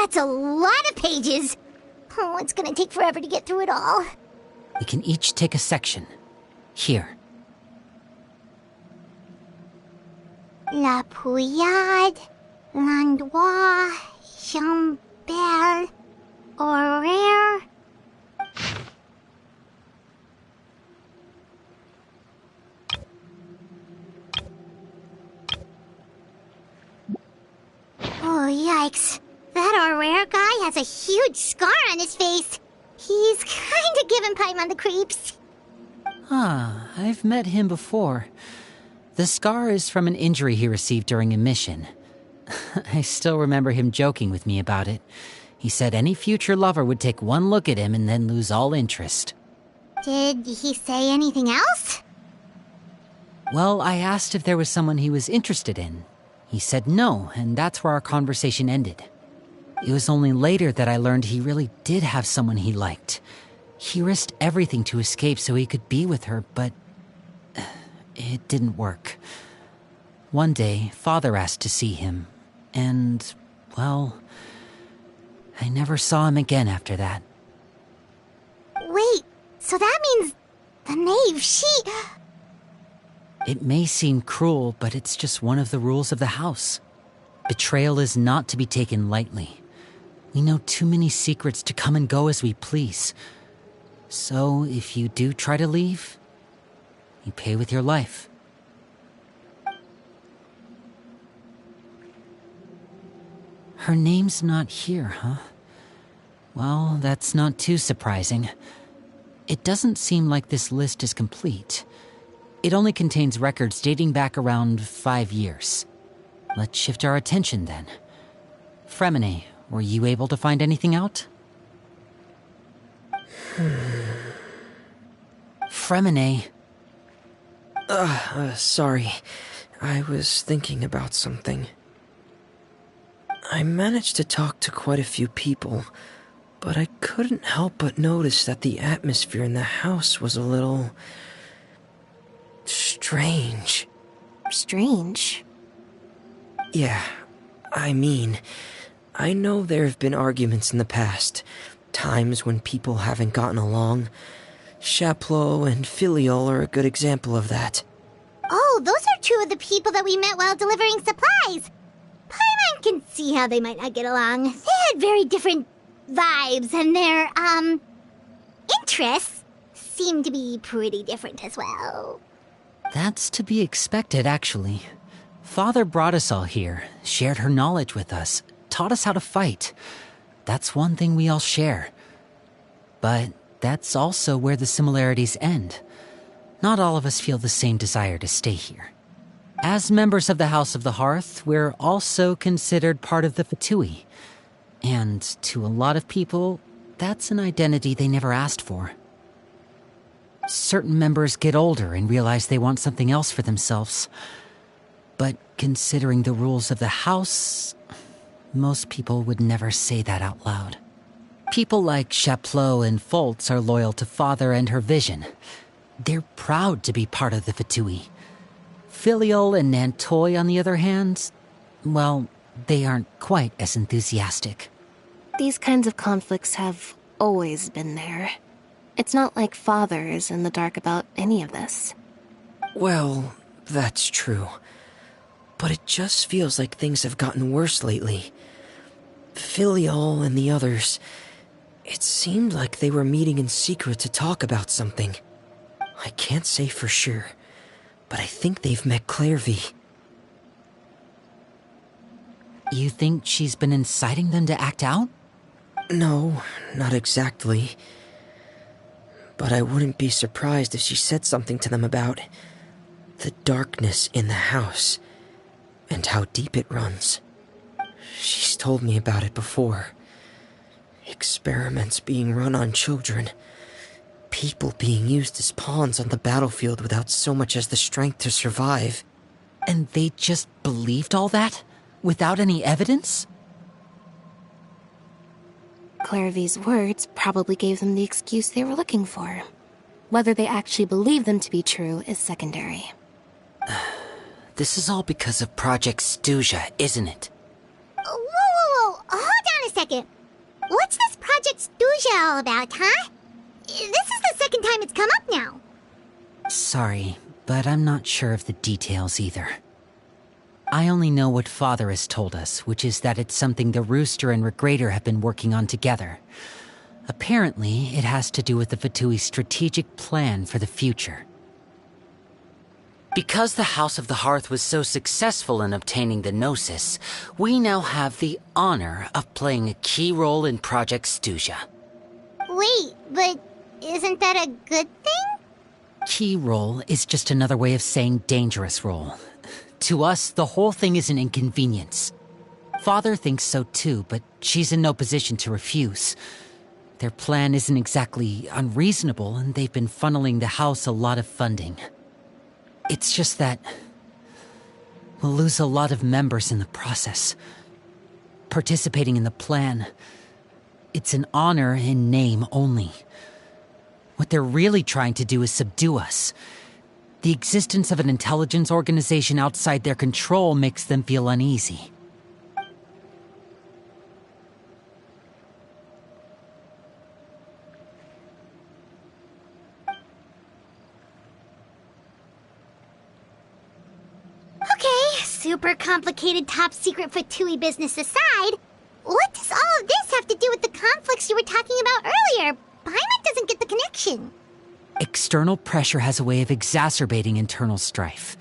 That's a lot of pages. Oh, it's gonna take forever to get through it all. We can each take a section. Here. La Pouillade, L'Endroit, Chambel, Horaire. Oh, yikes. That Horaire guy has a huge scar on his face. He's kinda giving Paimon the creeps. Ah, I've met him before. The scar is from an injury he received during a mission. I still remember him joking with me about it. He said any future lover would take one look at him and then lose all interest. Did he say anything else? Well, I asked if there was someone he was interested in. He said no, and that's where our conversation ended. It was only later that I learned he really did have someone he liked. He risked everything to escape so he could be with her, but it didn't work. One day, Father asked to see him, and, well, I never saw him again after that. Wait, so that means the knave, she... It may seem cruel, but it's just one of the rules of the house. Betrayal is not to be taken lightly. We know too many secrets to come and go as we please. So, if you do try to leave, you pay with your life. Her name's not here, huh? Well, that's not too surprising. It doesn't seem like this list is complete. It only contains records dating back around 5 years. Let's shift our attention then. Fremine, were you able to find anything out? Fremine. Sorry. I was thinking about something. I managed to talk to quite a few people, but I couldn't help but notice that the atmosphere in the house was a little... strange. Strange? Yeah, I mean, I know there have been arguments in the past, times when people haven't gotten along. Chaplot and Filial are a good example of that. Oh, those are two of the people that we met while delivering supplies. Paimon can see how they might not get along. They had very different vibes, and their, interests seem to be pretty different as well. That's to be expected, actually. Father brought us all here, shared her knowledge with us, taught us how to fight. That's one thing we all share. But that's also where the similarities end. Not all of us feel the same desire to stay here. As members of the House of the Hearth, we're also considered part of the Fatui. And to a lot of people, that's an identity they never asked for. Certain members get older and realize they want something else for themselves. But considering the rules of the house, most people would never say that out loud. People like Chaplot and Foltz are loyal to Father and her vision. They're proud to be part of the Fatui. Filial and Nantoy, on the other hand, well, they aren't quite as enthusiastic. These kinds of conflicts have always been there. It's not like Father is in the dark about any of this. Well, that's true. But it just feels like things have gotten worse lately. Filial and the others, it seemed like they were meeting in secret to talk about something. I can't say for sure, but I think they've met Clairvy. You think she's been inciting them to act out? No, not exactly. But I wouldn't be surprised if she said something to them about the darkness in the house and how deep it runs. She's told me about it before. Experiments being run on children. People being used as pawns on the battlefield without so much as the strength to survive. And they just believed all that? Without any evidence? Clairvy's words probably gave them the excuse they were looking for. Whether they actually believe them to be true is secondary. This is all because of Project Stuja, isn't it? Whoa, hold on a second. What's this Project Stuja all about, huh? This is the second time it's come up now. Sorry, but I'm not sure of the details either. I only know what Father has told us, which is that it's something the Rooster and Regrator have been working on together. Apparently, it has to do with the Fatui's strategic plan for the future. Because the House of the Hearth was so successful in obtaining the Gnosis, we now have the honor of playing a key role in Project Stuja. Wait, but isn't that a good thing? Key role is just another way of saying dangerous role. To us, the whole thing is an inconvenience. Father thinks so too, but she's in no position to refuse. Their plan isn't exactly unreasonable, and they've been funneling the house a lot of funding. It's just that we'll lose a lot of members in the process. Participating in the plan, it's an honor in name only. What they're really trying to do is subdue us. The existence of an intelligence organization outside their control makes them feel uneasy. Okay, super complicated top secret Fatui business aside, what does all of this have to do with the conflicts you were talking about earlier? Paimon doesn't get the connection. External pressure has a way of exacerbating internal strife.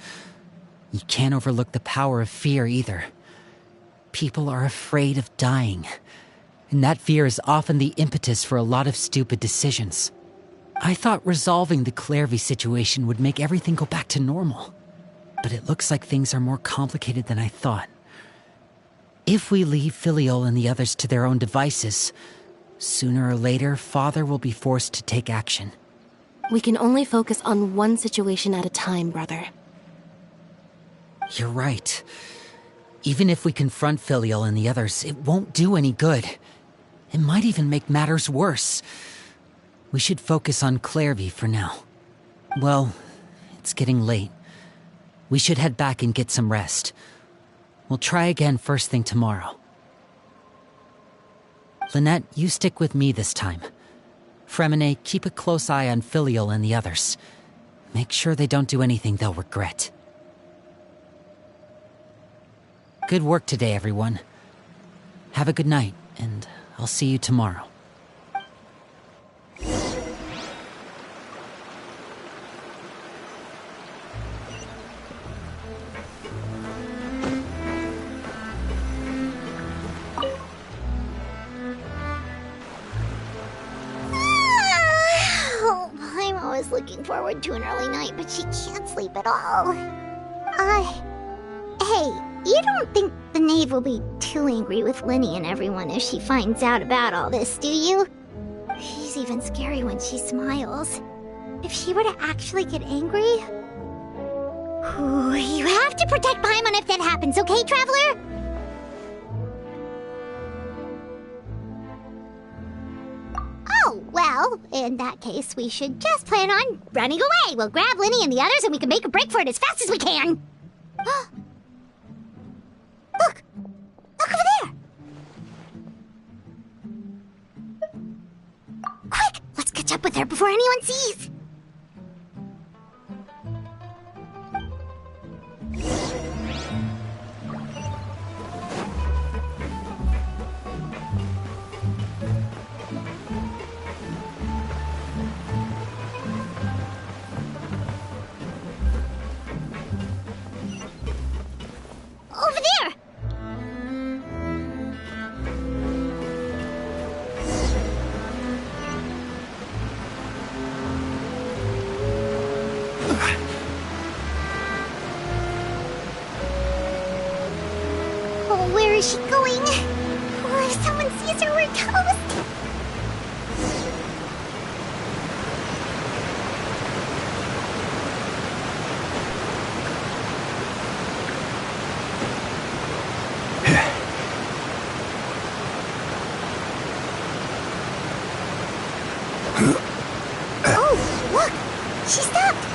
You can't overlook the power of fear either. People are afraid of dying, and that fear is often the impetus for a lot of stupid decisions. I thought resolving the Clairvy situation would make everything go back to normal, but it looks like things are more complicated than I thought. If we leave Filiol and the others to their own devices, sooner or later, Father will be forced to take action. We can only focus on one situation at a time, brother. You're right. Even if we confront Filiol and the others, it won't do any good. It might even make matters worse. We should focus on Clairvy for now. Well, it's getting late. We should head back and get some rest. We'll try again first thing tomorrow. Lynette, you stick with me this time. Fremine, keep a close eye on Filiol and the others. Make sure they don't do anything they'll regret. Good work today, everyone. Have a good night, and I'll see you tomorrow. Looking forward to an early night, but she can't sleep at all. Hey, you don't think the knave will be too angry with Linny and everyone if she finds out about all this, do you? She's even scary when she smiles. If she were to actually get angry... Ooh, you have to protect Paimon if that happens, okay, Traveler? Oh, well, in that case, we should just plan on running away. We'll grab Linny and the others and we can make a break for it as fast as we can. Look! Look over there! Quick! Let's catch up with her before anyone sees! Over there! Oh, where is she going? Oh, if someone sees her, we're toast! Oh, look! She stopped!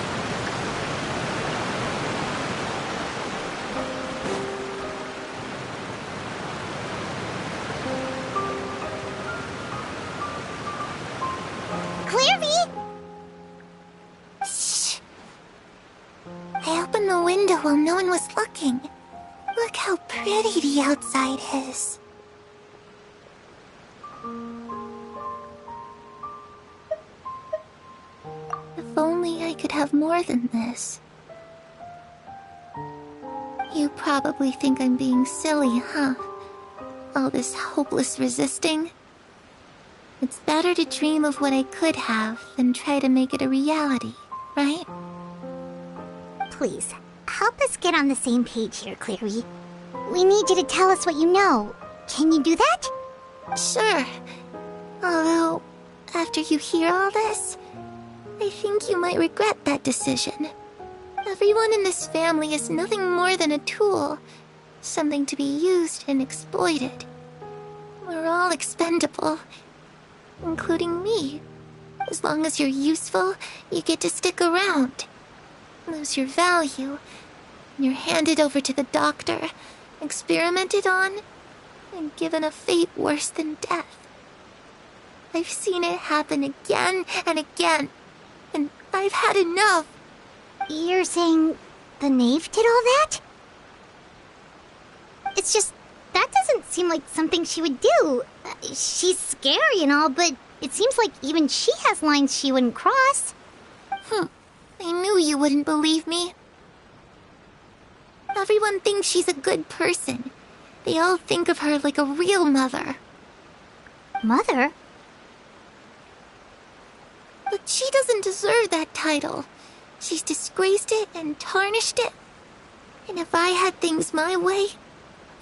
while no one was looking. Look how pretty the outside is. If only I could have more than this. You probably think I'm being silly, huh? All this hopeless resisting. It's better to dream of what I could have than try to make it a reality, right? Please, help us get on the same page here, Clary. We need you to tell us what you know. Can you do that? Sure. Although, after you hear all this, I think you might regret that decision. Everyone in this family is nothing more than a tool. Something to be used and exploited. We're all expendable. Including me. As long as you're useful, you get to stick around. Lose your value. You're handed over to the doctor, experimented on, and given a fate worse than death. I've seen it happen again and again, and I've had enough. You're saying the knave did all that? It's just, that doesn't seem like something she would do. She's scary and all, but it seems like even she has lines she wouldn't cross. I knew you wouldn't believe me. Everyone thinks she's a good person. They all think of her like a real mother. Mother? But she doesn't deserve that title. She's disgraced it and tarnished it. And if I had things my way,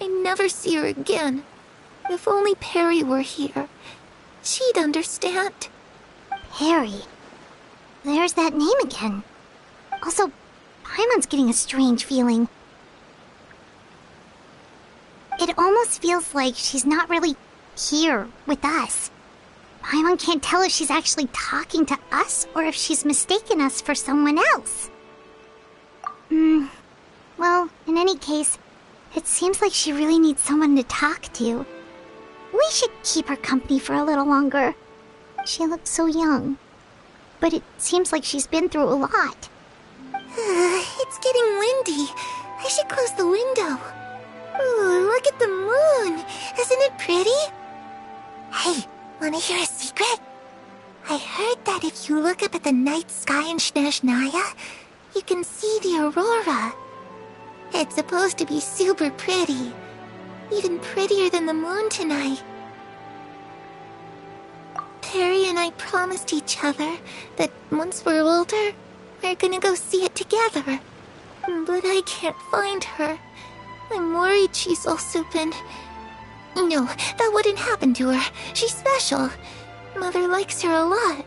I'd never see her again. If only Perry were here, she'd understand. Perry. There's that name again. Also, Paimon's getting a strange feeling. It almost feels like she's not really here with us. Paimon can't tell if she's actually talking to us or if she's mistaken us for someone else. Well, in any case, it seems like she really needs someone to talk to. We should keep her company for a little longer. She looks so young. But it seems like she's been through a lot. It's getting windy. I should close the window. Ooh, look at the moon. Isn't it pretty? Hey, wanna hear a secret? I heard that if you look up at the night sky in Snezhnaya, you can see the aurora. It's supposed to be super pretty. Even prettier than the moon tonight. Perry and I promised each other that once we're older, we're gonna go see it together. But I can't find her. I'm worried she's also been... No, that wouldn't happen to her. She's special. Mother likes her a lot.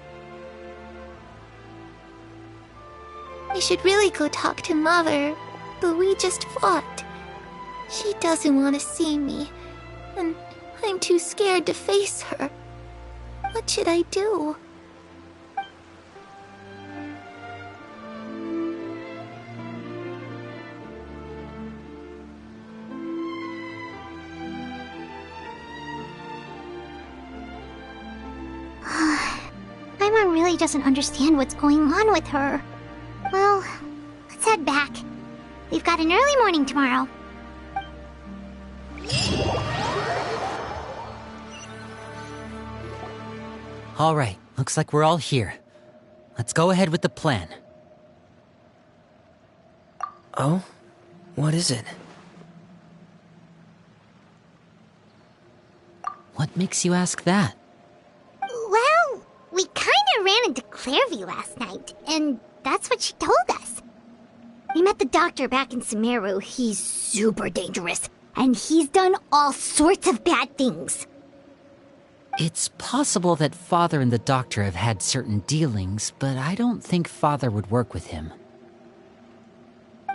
I should really go talk to Mother, but we just fought. She doesn't want to see me, and I'm too scared to face her. What should I do? Paimon really doesn't understand what's going on with her. Well, let's head back. We've got an early morning tomorrow. All right, looks like we're all here. Let's go ahead with the plan. Oh? What is it? What makes you ask that? Well, we kinda ran into Clairvy last night, and that's what she told us. We met the doctor back in Sumeru. He's super dangerous, and he's done all sorts of bad things. It's possible that Father and the Doctor have had certain dealings, but I don't think Father would work with him.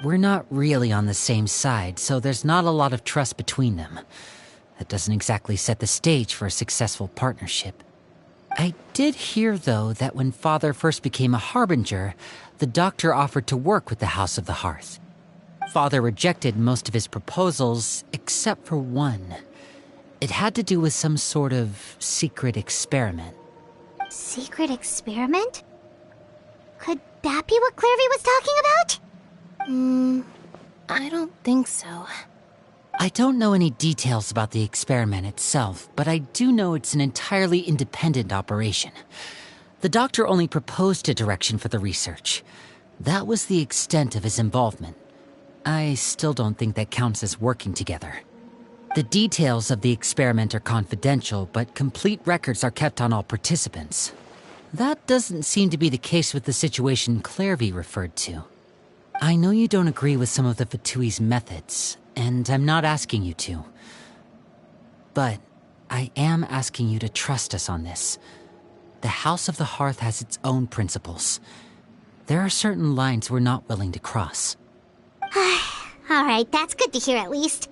We're not really on the same side, so there's not a lot of trust between them. That doesn't exactly set the stage for a successful partnership. I did hear, though, that when Father first became a Harbinger, the Doctor offered to work with the House of the Hearth. Father rejected most of his proposals, except for one. It had to do with some sort of secret experiment. Secret experiment? Could that be what Clairvy was talking about? I don't think so. I don't know any details about the experiment itself, but I do know it's an entirely independent operation. The doctor only proposed a direction for the research. That was the extent of his involvement. I still don't think that counts as working together. The details of the experiment are confidential, but complete records are kept on all participants. That doesn't seem to be the case with the situation Clairvy referred to. I know you don't agree with some of the Fatui's methods, and I'm not asking you to. But I am asking you to trust us on this. The House of the Hearth has its own principles. There are certain lines we're not willing to cross. Alright, that's good to hear at least.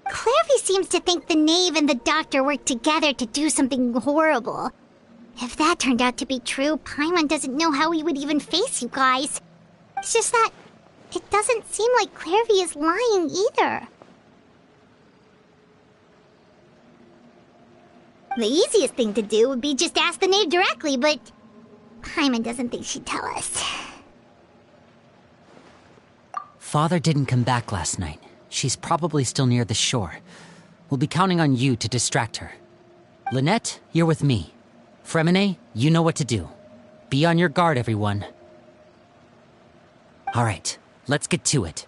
Clairvy seems to think the knave and the doctor worked together to do something horrible. If that turned out to be true, Paimon doesn't know how he would even face you guys. It's just that it doesn't seem like Clairvy is lying either. The easiest thing to do would be just ask the knave directly, but Paimon doesn't think she'd tell us. Father didn't come back last night. She's probably still near the shore. We'll be counting on you to distract her. Lynette, you're with me. Fremine, you know what to do. Be on your guard, everyone. All right, let's get to it.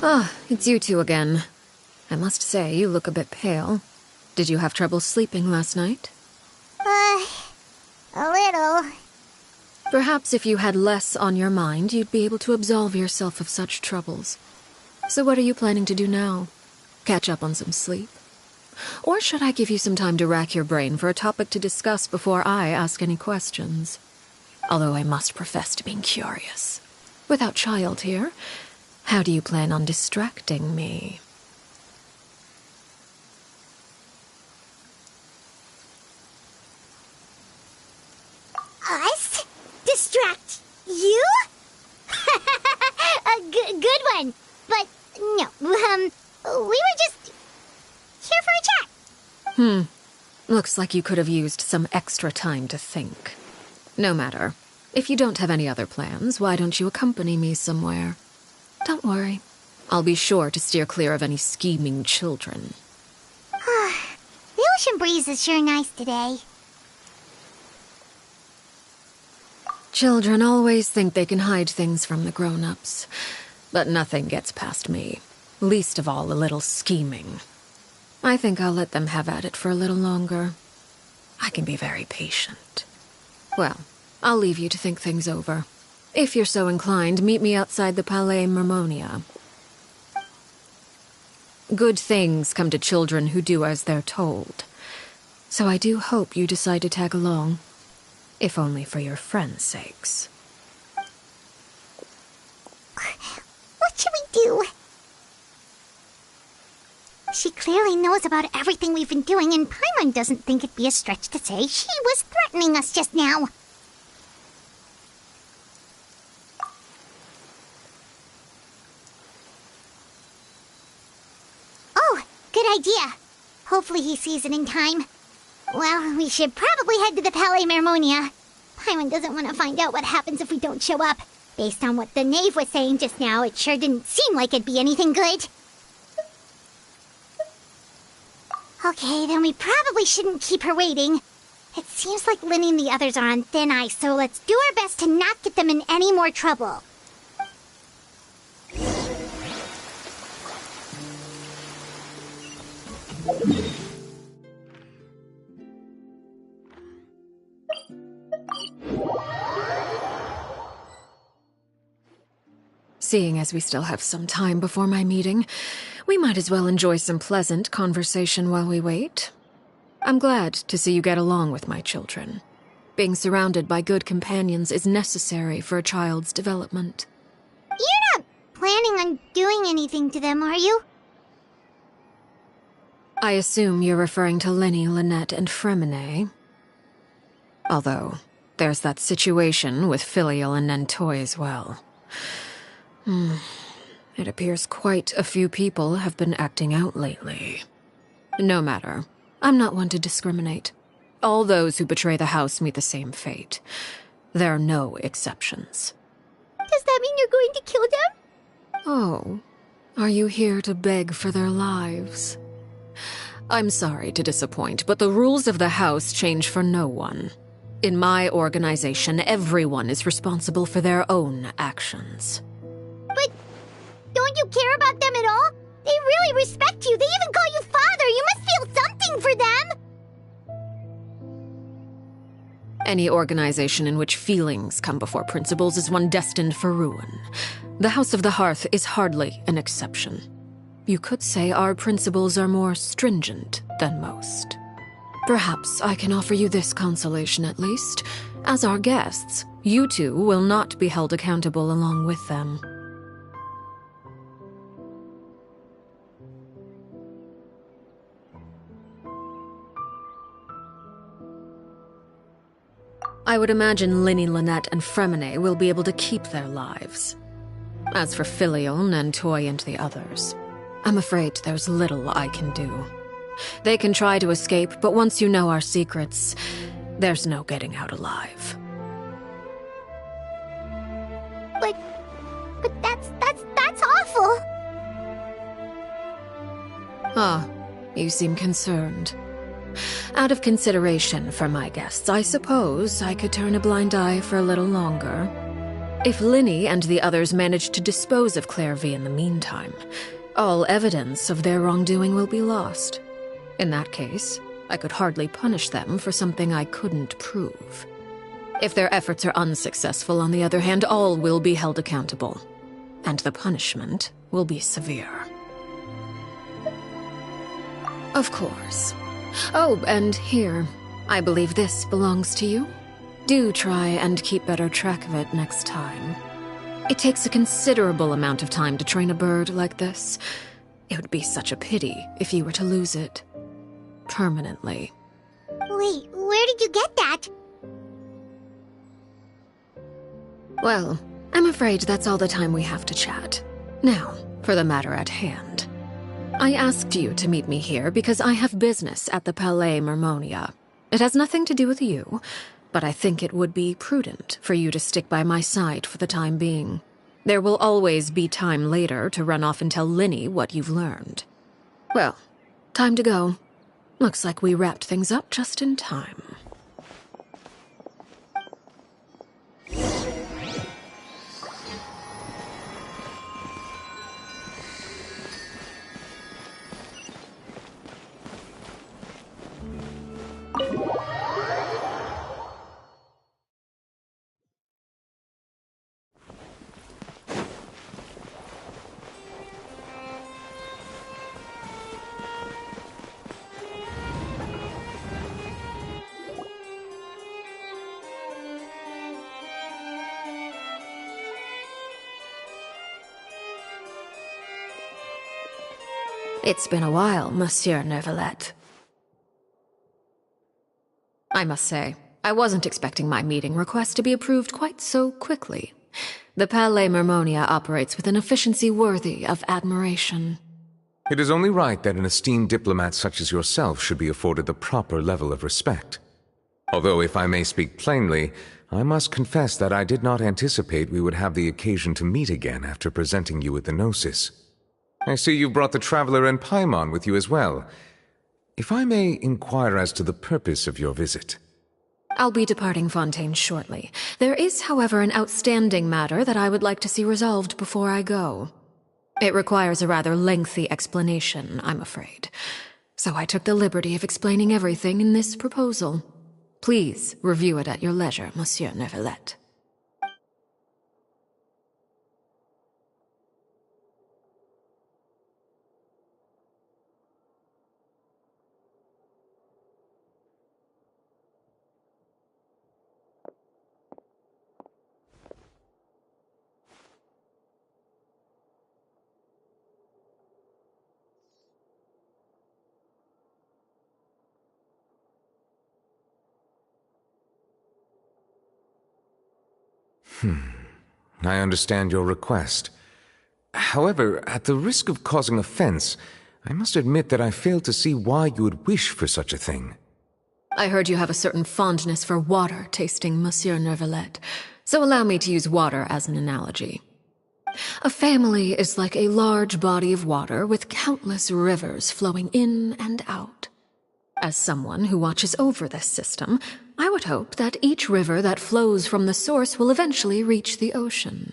Ah, it's you two again. I must say, you look a bit pale. Did you have trouble sleeping last night? A little. Perhaps if you had less on your mind, you'd be able to absolve yourself of such troubles. So what are you planning to do now? Catch up on some sleep? Or should I give you some time to rack your brain for a topic to discuss before I ask any questions? Although I must profess to being curious. Without child here, how do you plan on distracting me? Us? Distract you? Good one. But no, we were just here for a chat. Looks like you could have used some extra time to think. No matter. If you don't have any other plans, why don't you accompany me somewhere? Don't worry. I'll be sure to steer clear of any scheming children. The ocean breeze is sure nice today. Children always think they can hide things from the grown-ups. But nothing gets past me. Least of all a little scheming. I think I'll let them have at it for a little longer. I can be very patient. Well, I'll leave you to think things over. If you're so inclined, meet me outside the Palais Mermonia. Good things come to children who do as they're told. So I do hope you decide to tag along. If only for your friends' sakes. What should we do? She clearly knows about everything we've been doing, and Paimon doesn't think it'd be a stretch to say she was threatening us just now. Oh, good idea. Hopefully he sees it in time. Well, we should probably head to the Palais Mermonia. Paimon doesn't want to find out what happens if we don't show up. Based on what the knave was saying just now, it sure didn't seem like it'd be anything good. Okay, then we probably shouldn't keep her waiting. It seems like Lynn and the others are on thin ice, so let's do our best to not get them in any more trouble. Seeing as we still have some time before my meeting, we might as well enjoy some pleasant conversation while we wait. I'm glad to see you get along with my children. Being surrounded by good companions is necessary for a child's development. You're not planning on doing anything to them, are you? I assume you're referring to Lenny, Lynette, and Fremine. Although, there's that situation with Filial and Nentoy as well. It appears quite a few people have been acting out lately. No matter. I'm not one to discriminate. All those who betray the house meet the same fate. There are no exceptions. Does that mean you're going to kill them? Oh, are you here to beg for their lives? I'm sorry to disappoint, but the rules of the house change for no one. In my organization, everyone is responsible for their own actions. But don't you care about them at all? They really respect you. They even call you father. You must feel something for them. Any organization in which feelings come before principles is one destined for ruin. The House of the Hearth is hardly an exception. You could say our principles are more stringent than most. Perhaps I can offer you this consolation at least. As our guests, you two will not be held accountable along with them. I would imagine Lenny, Lynette, and Fremine will be able to keep their lives. As for Filial, Nentoy, and the others, I'm afraid there's little I can do. They can try to escape, but once you know our secrets, there's no getting out alive. But that's awful. Ah, you seem concerned. Out of consideration for my guests, I suppose I could turn a blind eye for a little longer. If Lenny and the others manage to dispose of Clairvy in the meantime, all evidence of their wrongdoing will be lost. In that case, I could hardly punish them for something I couldn't prove. If their efforts are unsuccessful, on the other hand, all will be held accountable, and the punishment will be severe. Of course. Oh, and here, I believe this belongs to you. Do try and keep better track of it next time. It takes a considerable amount of time to train a bird like this. It would be such a pity if you were to lose it. Permanently. Wait, where did you get that? Well, I'm afraid that's all the time we have to chat. Now, for the matter at hand. I asked you to meet me here because I have business at the Palais Mermonia. It has nothing to do with you, but I think it would be prudent for you to stick by my side for the time being. There will always be time later to run off and tell Lenny what you've learned. Well, time to go. Looks like we wrapped things up just in time. It's been a while, Monsieur Neuvillette. I must say, I wasn't expecting my meeting request to be approved quite so quickly. The Palais Mermonia operates with an efficiency worthy of admiration. It is only right that an esteemed diplomat such as yourself should be afforded the proper level of respect. Although, if I may speak plainly, I must confess that I did not anticipate we would have the occasion to meet again after presenting you with the Gnosis. I see you brought the Traveler and Paimon with you as well. If I may inquire as to the purpose of your visit. I'll be departing Fontaine shortly. There is, however, an outstanding matter that I would like to see resolved before I go. It requires a rather lengthy explanation, I'm afraid. So I took the liberty of explaining everything in this proposal. Please review it at your leisure, Monsieur Neuvillette. I understand your request. However, at the risk of causing offense, I must admit that I fail to see why you would wish for such a thing. I heard you have a certain fondness for water tasting, Monsieur Neuvillette, so allow me to use water as an analogy. A family is like a large body of water with countless rivers flowing in and out. As someone who watches over this system, I would hope that each river that flows from the source will eventually reach the ocean.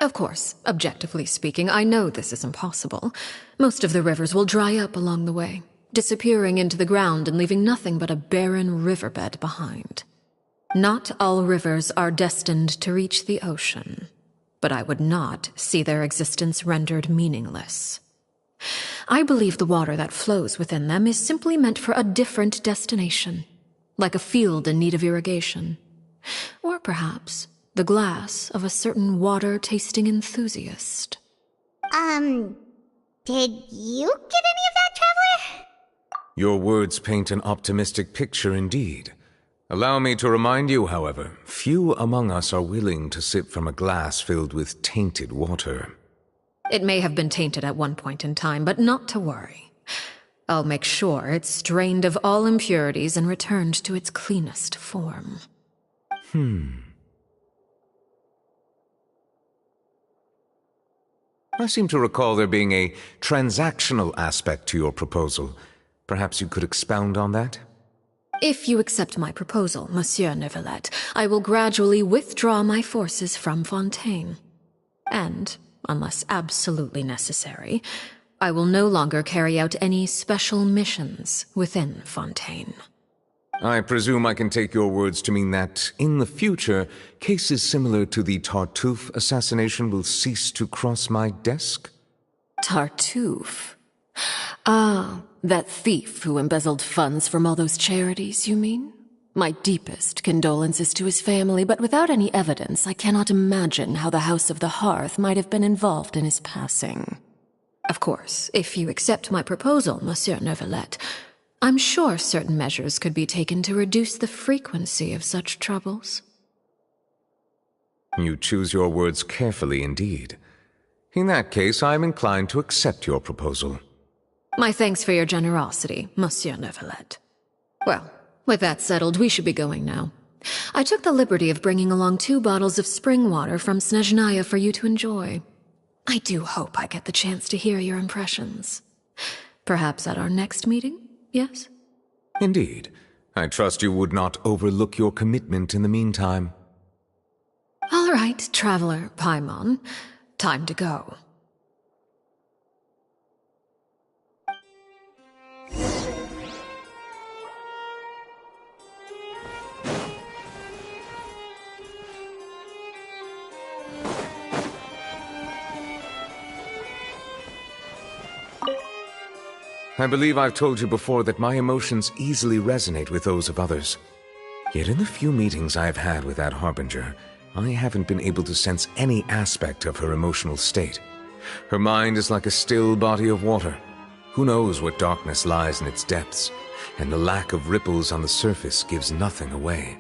Of course, objectively speaking, I know this is impossible. Most of the rivers will dry up along the way, disappearing into the ground and leaving nothing but a barren riverbed behind. Not all rivers are destined to reach the ocean, but I would not see their existence rendered meaningless. I believe the water that flows within them is simply meant for a different destination, like a field in need of irrigation. Or perhaps the glass of a certain water-tasting enthusiast. Did you get any of that, Traveler? Your words paint an optimistic picture indeed. Allow me to remind you, however, few among us are willing to sip from a glass filled with tainted water. It may have been tainted at one point in time, but not to worry. I'll make sure it's strained of all impurities and returned to its cleanest form. I seem to recall there being a transactional aspect to your proposal. Perhaps you could expound on that? If you accept my proposal, Monsieur Neuvillette, I will gradually withdraw my forces from Fontaine. And, unless absolutely necessary, I will no longer carry out any special missions within Fontaine. I presume I can take your words to mean that, in the future, cases similar to the Tartuffe assassination will cease to cross my desk? Tartuffe? Ah, that thief who embezzled funds from all those charities, you mean? My deepest condolences to his family, but without any evidence, I cannot imagine how the House of the Hearth might have been involved in his passing. Of course, if you accept my proposal, Monsieur Neuvillette, I'm sure certain measures could be taken to reduce the frequency of such troubles. You choose your words carefully indeed. In that case, I am inclined to accept your proposal. My thanks for your generosity, Monsieur Neuvillette. Well, with that settled, we should be going now. I took the liberty of bringing along 2 bottles of spring water from Snezhnaya for you to enjoy. I do hope I get the chance to hear your impressions. Perhaps at our next meeting, yes? Indeed. I trust you would not overlook your commitment in the meantime. All right, Traveler Paimon. Time to go. I believe I've told you before that my emotions easily resonate with those of others. Yet in the few meetings I've had with that Harbinger, I haven't been able to sense any aspect of her emotional state. Her mind is like a still body of water. Who knows what darkness lies in its depths, and the lack of ripples on the surface gives nothing away.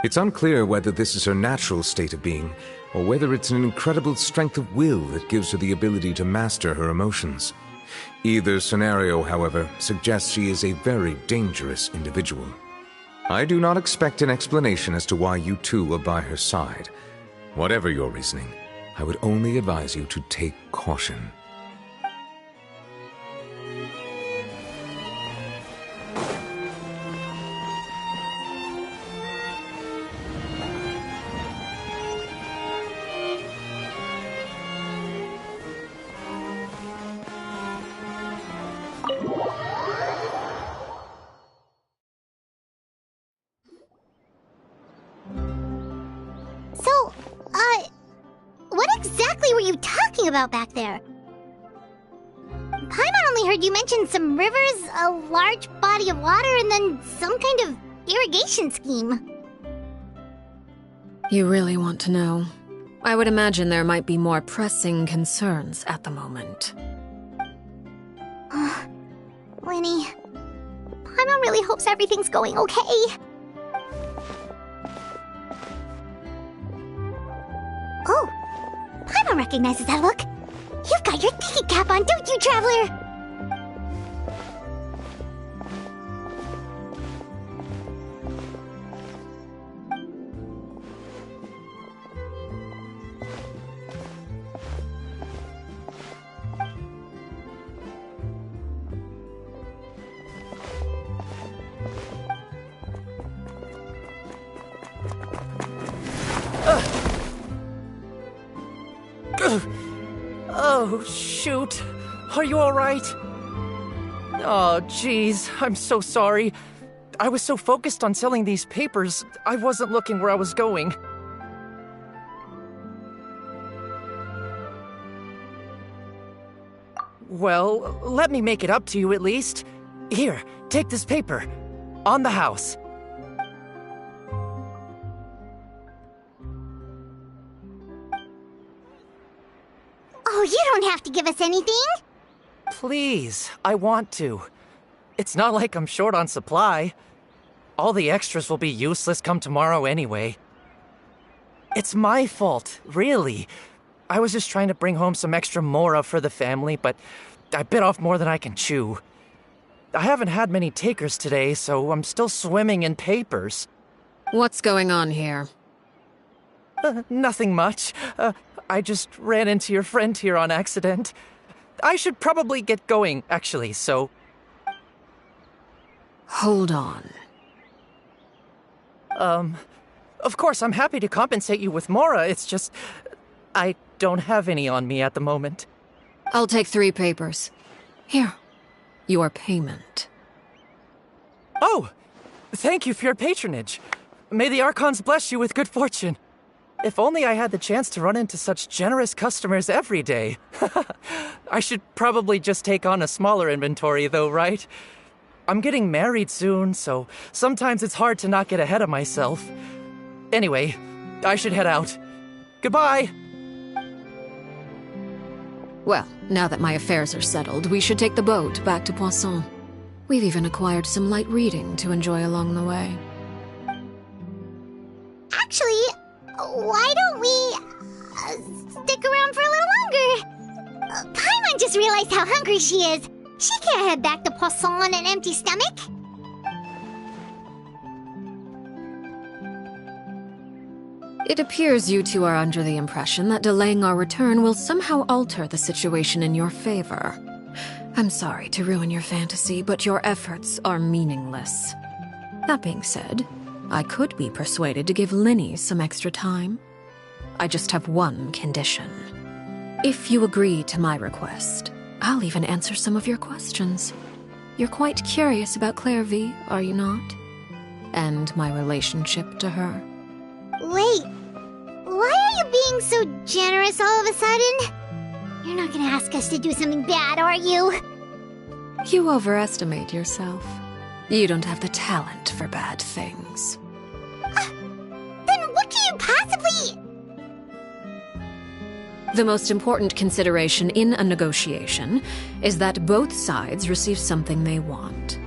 It's unclear whether this is her natural state of being, or whether it's an incredible strength of will that gives her the ability to master her emotions. Either scenario, however, suggests she is a very dangerous individual. I do not expect an explanation as to why you two are by her side. Whatever your reasoning, I would only advise you to take caution. exactly were you talking about back there? Paimon only heard you mention some rivers, a large body of water, and then some kind of irrigation scheme. You really want to know? I would imagine there might be more pressing concerns at the moment. Winnie, Paimon really hopes everything's going okay. Oh, Paimon recognizes that look. You've got your thinking cap on, don't you, Traveler? Oh, shoot. Are you alright? Oh, jeez. I'm so sorry. I was so focused on selling these papers, I wasn't looking where I was going. Well, let me make it up to you at least. Here, take this paper. On the house. Oh, you don't have to give us anything. Please, I want to. It's not like I'm short on supply. All the extras will be useless come tomorrow anyway. It's my fault, really. I was just trying to bring home some extra mora for the family, but I bit off more than I can chew. I haven't had many takers today, so I'm still swimming in papers. What's going on here? Nothing much. I just ran into your friend here on accident. I should probably get going, actually, so... Hold on. Of course, I'm happy to compensate you with mora, it's just... I don't have any on me at the moment. I'll take 3 papers. Here. Your payment. Oh! Thank you for your patronage. May the Archons bless you with good fortune. If only I had the chance to run into such generous customers every day. I should probably just take on a smaller inventory though, right? I'm getting married soon, so sometimes it's hard to not get ahead of myself. Anyway, I should head out. Goodbye! Well, now that my affairs are settled, we should take the boat back to Poisson. We've even acquired some light reading to enjoy along the way. Actually, why don't we stick around for a little longer? Paimon just realized how hungry she is. She can't head back to Poisson on an empty stomach. It appears you two are under the impression that delaying our return will somehow alter the situation in your favor. I'm sorry to ruin your fantasy, but your efforts are meaningless. That being said, I could be persuaded to give Linny some extra time. I just have one condition. If you agree to my request, I'll even answer some of your questions. You're quite curious about Claire V, are you not? And my relationship to her. Wait, why are you being so generous all of a sudden? You're not gonna ask us to do something bad, are you? You overestimate yourself. You don't have the talent for bad things. Then what can you possibly... The most important consideration in a negotiation is that both sides receive something they want.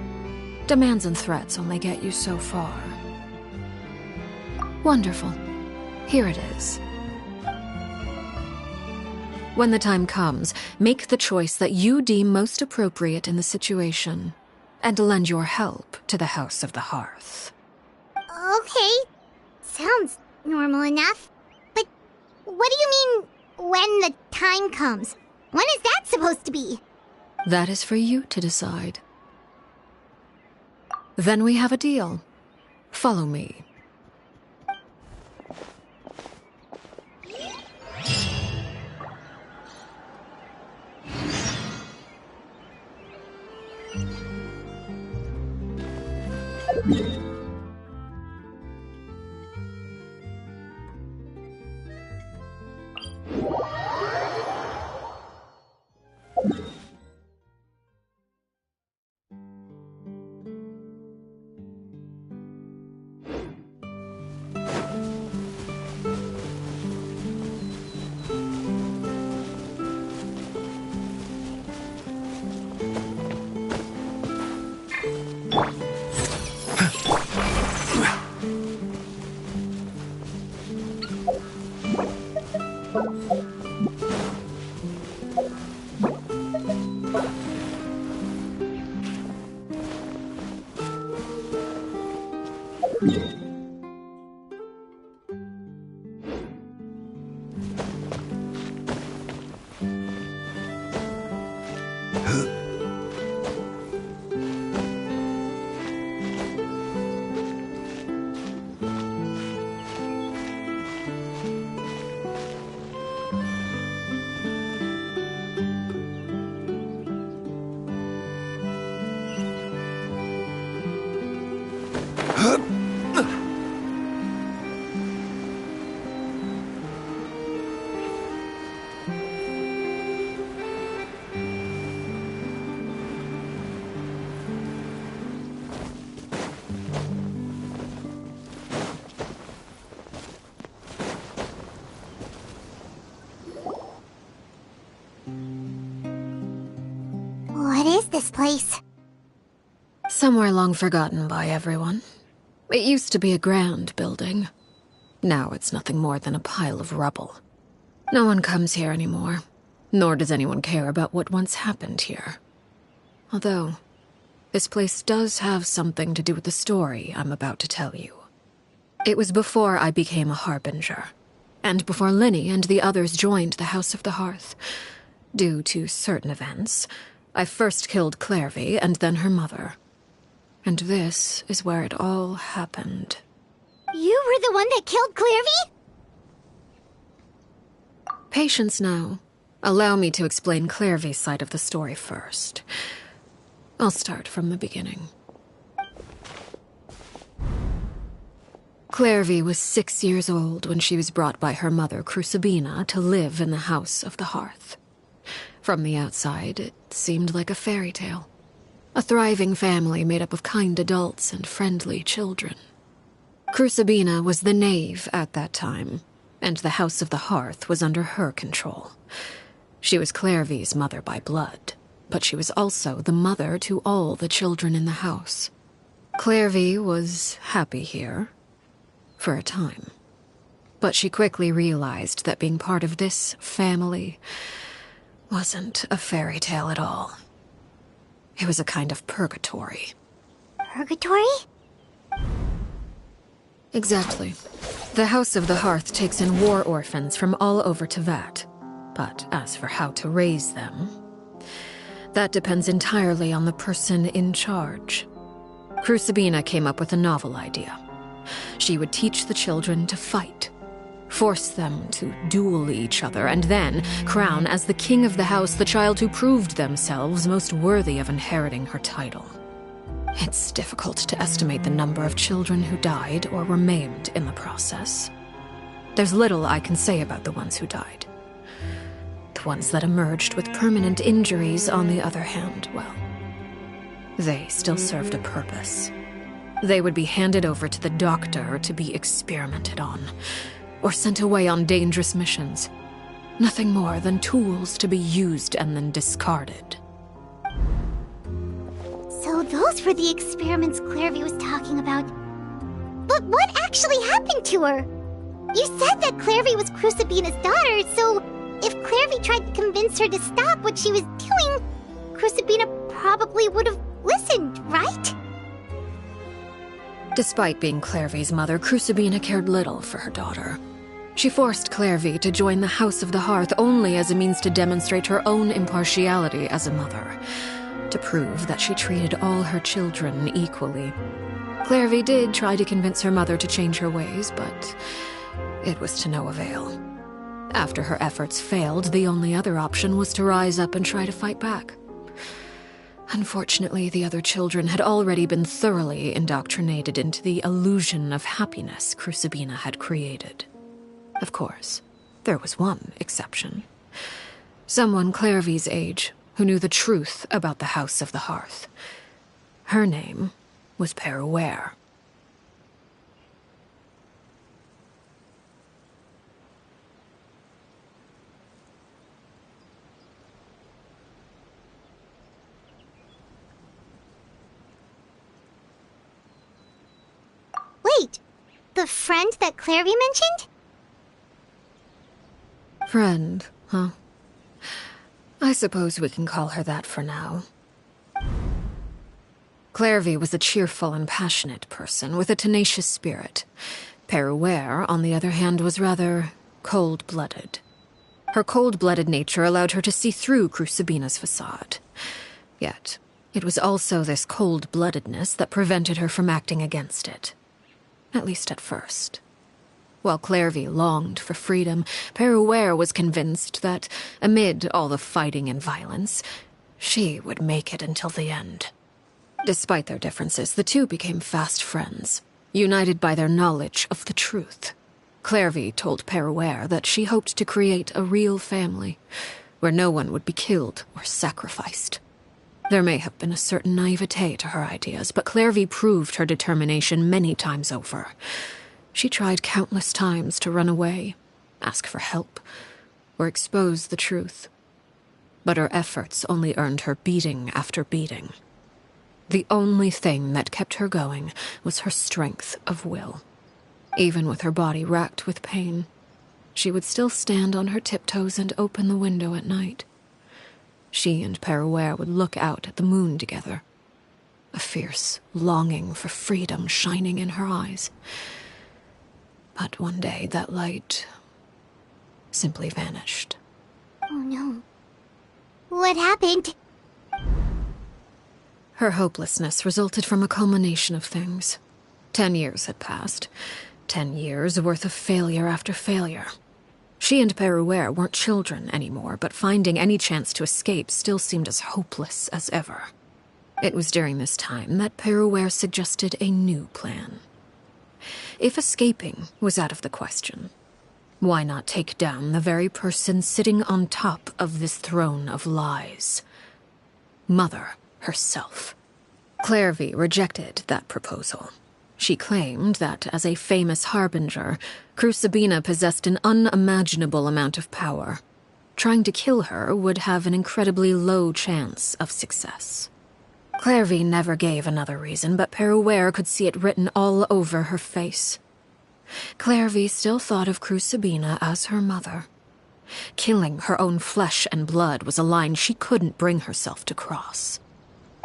Demands and threats only get you so far. Wonderful. Here it is. When the time comes, make the choice that you deem most appropriate in the situation, and lend your help to the House of the Hearth. Okay, sounds normal enough. But what do you mean, when the time comes? When is that supposed to be? That is for you to decide. Then we have a deal. Follow me. place? Somewhere long forgotten by everyone. It used to be a grand building. Now it's nothing more than a pile of rubble. No one comes here anymore, nor does anyone care about what once happened here. Although, this place does have something to do with the story I'm about to tell you. It was before I became a Harbinger, and before Linny and the others joined the House of the Hearth. Due to certain events, I first killed Clairvy and then her mother. And this is where it all happened. You were the one that killed Clairvy? Patience now. Allow me to explain Clairvy's side of the story first. I'll start from the beginning. Clairvy was 6 years old when she was brought by her mother, Crucibina, to live in the House of the Hearth. From the outside, it seemed like a fairy tale. A thriving family made up of kind adults and friendly children. Crucibina was the knave at that time, and the House of the Hearth was under her control. She was Clairvy's mother by blood, but she was also the mother to all the children in the house. Clairvy was happy here, for a time. But she quickly realized that being part of this family wasn't a fairy tale at all. It was a kind of purgatory. Purgatory? Exactly. The House of the Hearth takes in war orphans from all over Tevat. But as for how to raise them, that depends entirely on the person in charge. Crucibina came up with a novel idea. She would teach the children to fight, force them to duel each other, and then crown as the king of the house the child who proved themselves most worthy of inheriting her title. It's difficult to estimate the number of children who died or were maimed in the process. There's little I can say about the ones who died. The ones that emerged with permanent injuries, on the other hand, well, they still served a purpose. They would be handed over to the doctor to be experimented on, or sent away on dangerous missions. Nothing more than tools to be used and then discarded. So those were the experiments Clairvy was talking about. But what actually happened to her? You said that Clairvy was Crucibina's daughter, so if Clairvy tried to convince her to stop what she was doing, Crucibina probably would have listened, right? Despite being Clairvy's mother, Crucibina cared little for her daughter. She forced Clairvy to join the House of the Hearth only as a means to demonstrate her own impartiality as a mother, to prove that she treated all her children equally. Clairvy did try to convince her mother to change her ways, but it was to no avail. After her efforts failed, the only other option was to rise up and try to fight back. Unfortunately, the other children had already been thoroughly indoctrinated into the illusion of happiness Crucibina had created. Of course, there was one exception. Someone Clairvy's age who knew the truth about the House of the Hearth. Her name was Peruere. Wait, the friend that Clairvy mentioned? Friend, huh? I suppose we can call her that for now. Clairvy was a cheerful and passionate person with a tenacious spirit. Peruere, on the other hand, was rather cold-blooded. Her cold-blooded nature allowed her to see through Crucibina's facade. Yet, it was also this cold-bloodedness that prevented her from acting against it. At least at first. While Clairvy longed for freedom, Peruere was convinced that, amid all the fighting and violence, she would make it until the end. Despite their differences, the two became fast friends, united by their knowledge of the truth. Clairvy told Peruere that she hoped to create a real family, where no one would be killed or sacrificed. There may have been a certain naivete to her ideas, but Clairvy proved her determination many times over. She tried countless times to run away, ask for help, or expose the truth. but her efforts only earned her beating after beating. The only thing that kept her going was her strength of will. Even with her body racked with pain, she would still stand on her tiptoes and open the window at night. She and Perouer would look out at the moon together, a fierce longing for freedom shining in her eyes. But one day that light simply vanished. Oh no. What happened? Her hopelessness resulted from a culmination of things. 10 years had passed. 10 years worth of failure after failure. She and Perouer weren't children anymore, but finding any chance to escape still seemed as hopeless as ever. It was during this time that Perouer suggested a new plan. If escaping was out of the question, why not take down the very person sitting on top of this throne of lies? Mother herself. Clairvy rejected that proposal. She claimed that, as a famous harbinger, Crucibina possessed an unimaginable amount of power. Trying to kill her would have an incredibly low chance of success. Clairvy never gave another reason, but Perouer could see it written all over her face. Clairvy still thought of Crucibina as her mother. Killing her own flesh and blood was a line she couldn't bring herself to cross.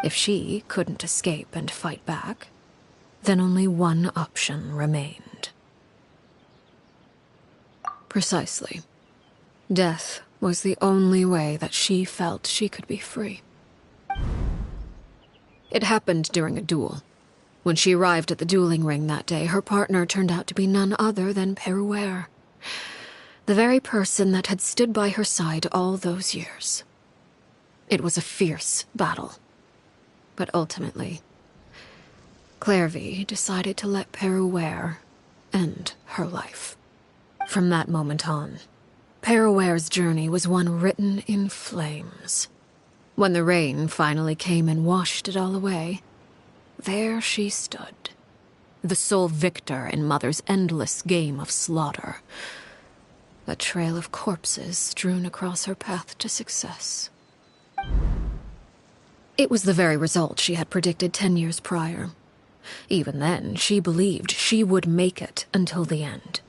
If she couldn't escape and fight back, then only one option remained. Precisely. Death was the only way that she felt she could be free. It happened during a duel. When she arrived at the dueling ring that day, her partner turned out to be none other than Perouer, the very person that had stood by her side all those years. It was a fierce battle, but ultimately, Clairvy decided to let Perouer end her life. From that moment on, Perouer's journey was one written in flames. When the rain finally came and washed it all away, there she stood, the sole victor in Mother's endless game of slaughter, a trail of corpses strewn across her path to success. It was the very result she had predicted 10 years prior. Even then, she believed she would make it until the end.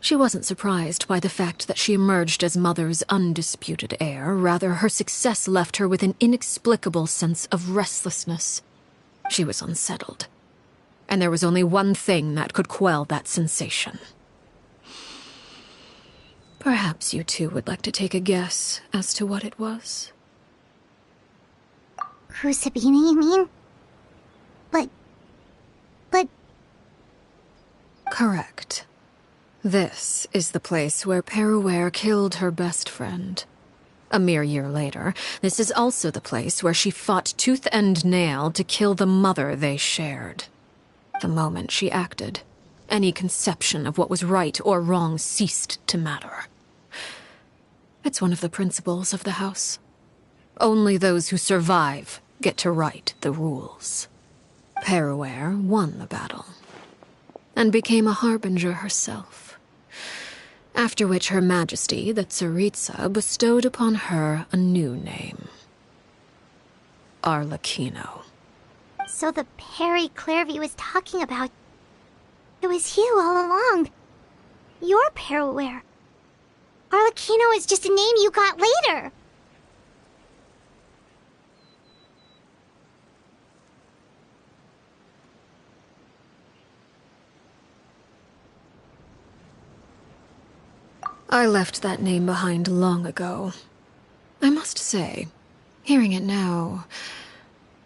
She wasn't surprised by the fact that she emerged as Mother's undisputed heir. Rather, her success left her with an inexplicable sense of restlessness. She was unsettled, and there was only one thing that could quell that sensation. Perhaps you two would like to take a guess as to what it was? Crucibina, you mean? But... Correct. This is the place where Perouer killed her best friend. A mere year later, this is also the place where she fought tooth and nail to kill the mother they shared. The moment she acted, any conception of what was right or wrong ceased to matter. It's one of the principles of the house. Only those who survive get to write the rules. Perouer won the battle, and became a harbinger herself. After which Her Majesty, the Tsaritsa, bestowed upon her a new name. Arlecchino. So the Perry Clairvy was talking about... It was you all along. You're Perouer. Arlecchino is just a name you got later. I left that name behind long ago. I must say, hearing it now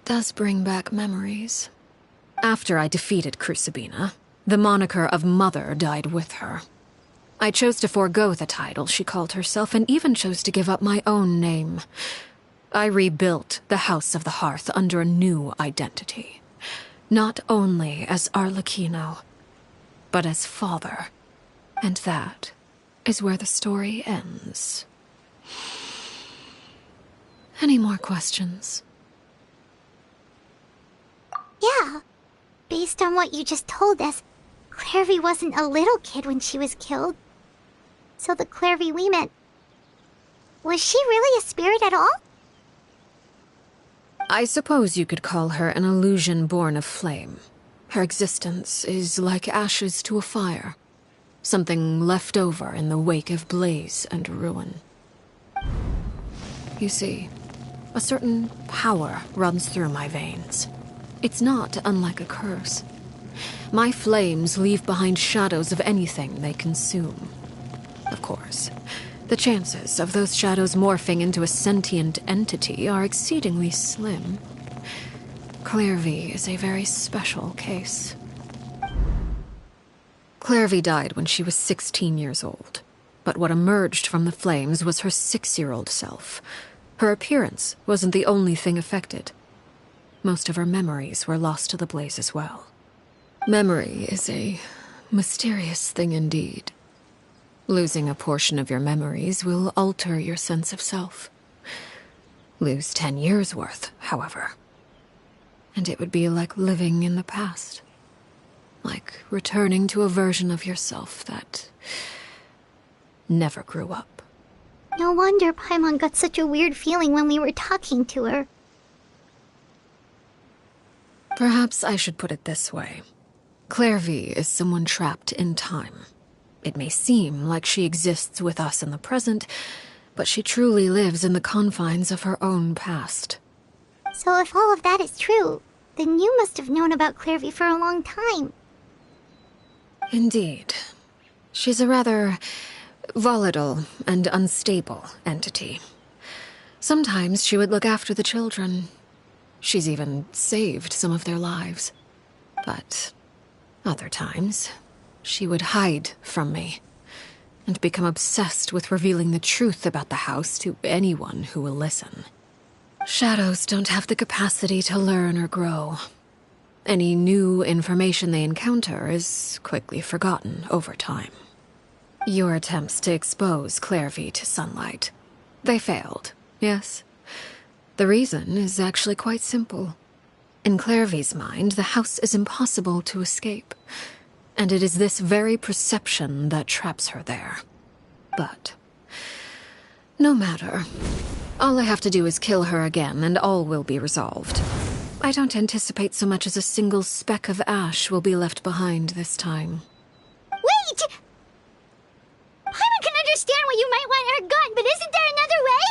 does bring back memories. After I defeated Crucibina, the moniker of Mother died with her. I chose to forego the title she called herself, and even chose to give up my own name. I rebuilt the House of the Hearth under a new identity. Not only as Arlecchino, but as father. And that is where the story ends. Any more questions? Yeah. Based on what you just told us, Clairvy wasn't a little kid when she was killed. So the Clairvy we met Was she really a spirit at all? I suppose you could call her an illusion born of flame. Her existence is like ashes to a fire. Something left over in the wake of blaze and ruin. You see, a certain power runs through my veins. It's not unlike a curse. My flames leave behind shadows of anything they consume. Of course, the chances of those shadows morphing into a sentient entity are exceedingly slim. Clairvy is a very special case. Clairvy died when she was 16 years old, but what emerged from the flames was her 6-year-old self. Her appearance wasn't the only thing affected. Most of her memories were lost to the blaze as well. Memory is a mysterious thing indeed. Losing a portion of your memories will alter your sense of self. Lose 10 years' worth, however, and it would be like living in the past. Like returning to a version of yourself that never grew up. No wonder Paimon got such a weird feeling when we were talking to her. Perhaps I should put it this way. Clairvy is someone trapped in time. It may seem like she exists with us in the present, but she truly lives in the confines of her own past. So if all of that is true, then you must have known about Clairvy for a long time. Indeed. She's a rather volatile and unstable entity. Sometimes she would look after the children. She's even saved some of their lives. But other times, she would hide from me and become obsessed with revealing the truth about the house to anyone who will listen. Shadows don't have the capacity to learn or grow. Any new information they encounter is quickly forgotten over time. Your attempts to expose Clairvy to sunlight, they failed, yes? The reason is actually quite simple. In Clairvy's mind, the house is impossible to escape, and it is this very perception that traps her there. But no matter. All I have to do is kill her again, and all will be resolved. I don't anticipate so much as a single speck of ash will be left behind this time. Wait! Paimon can understand why you might want her gone, but isn't there another way?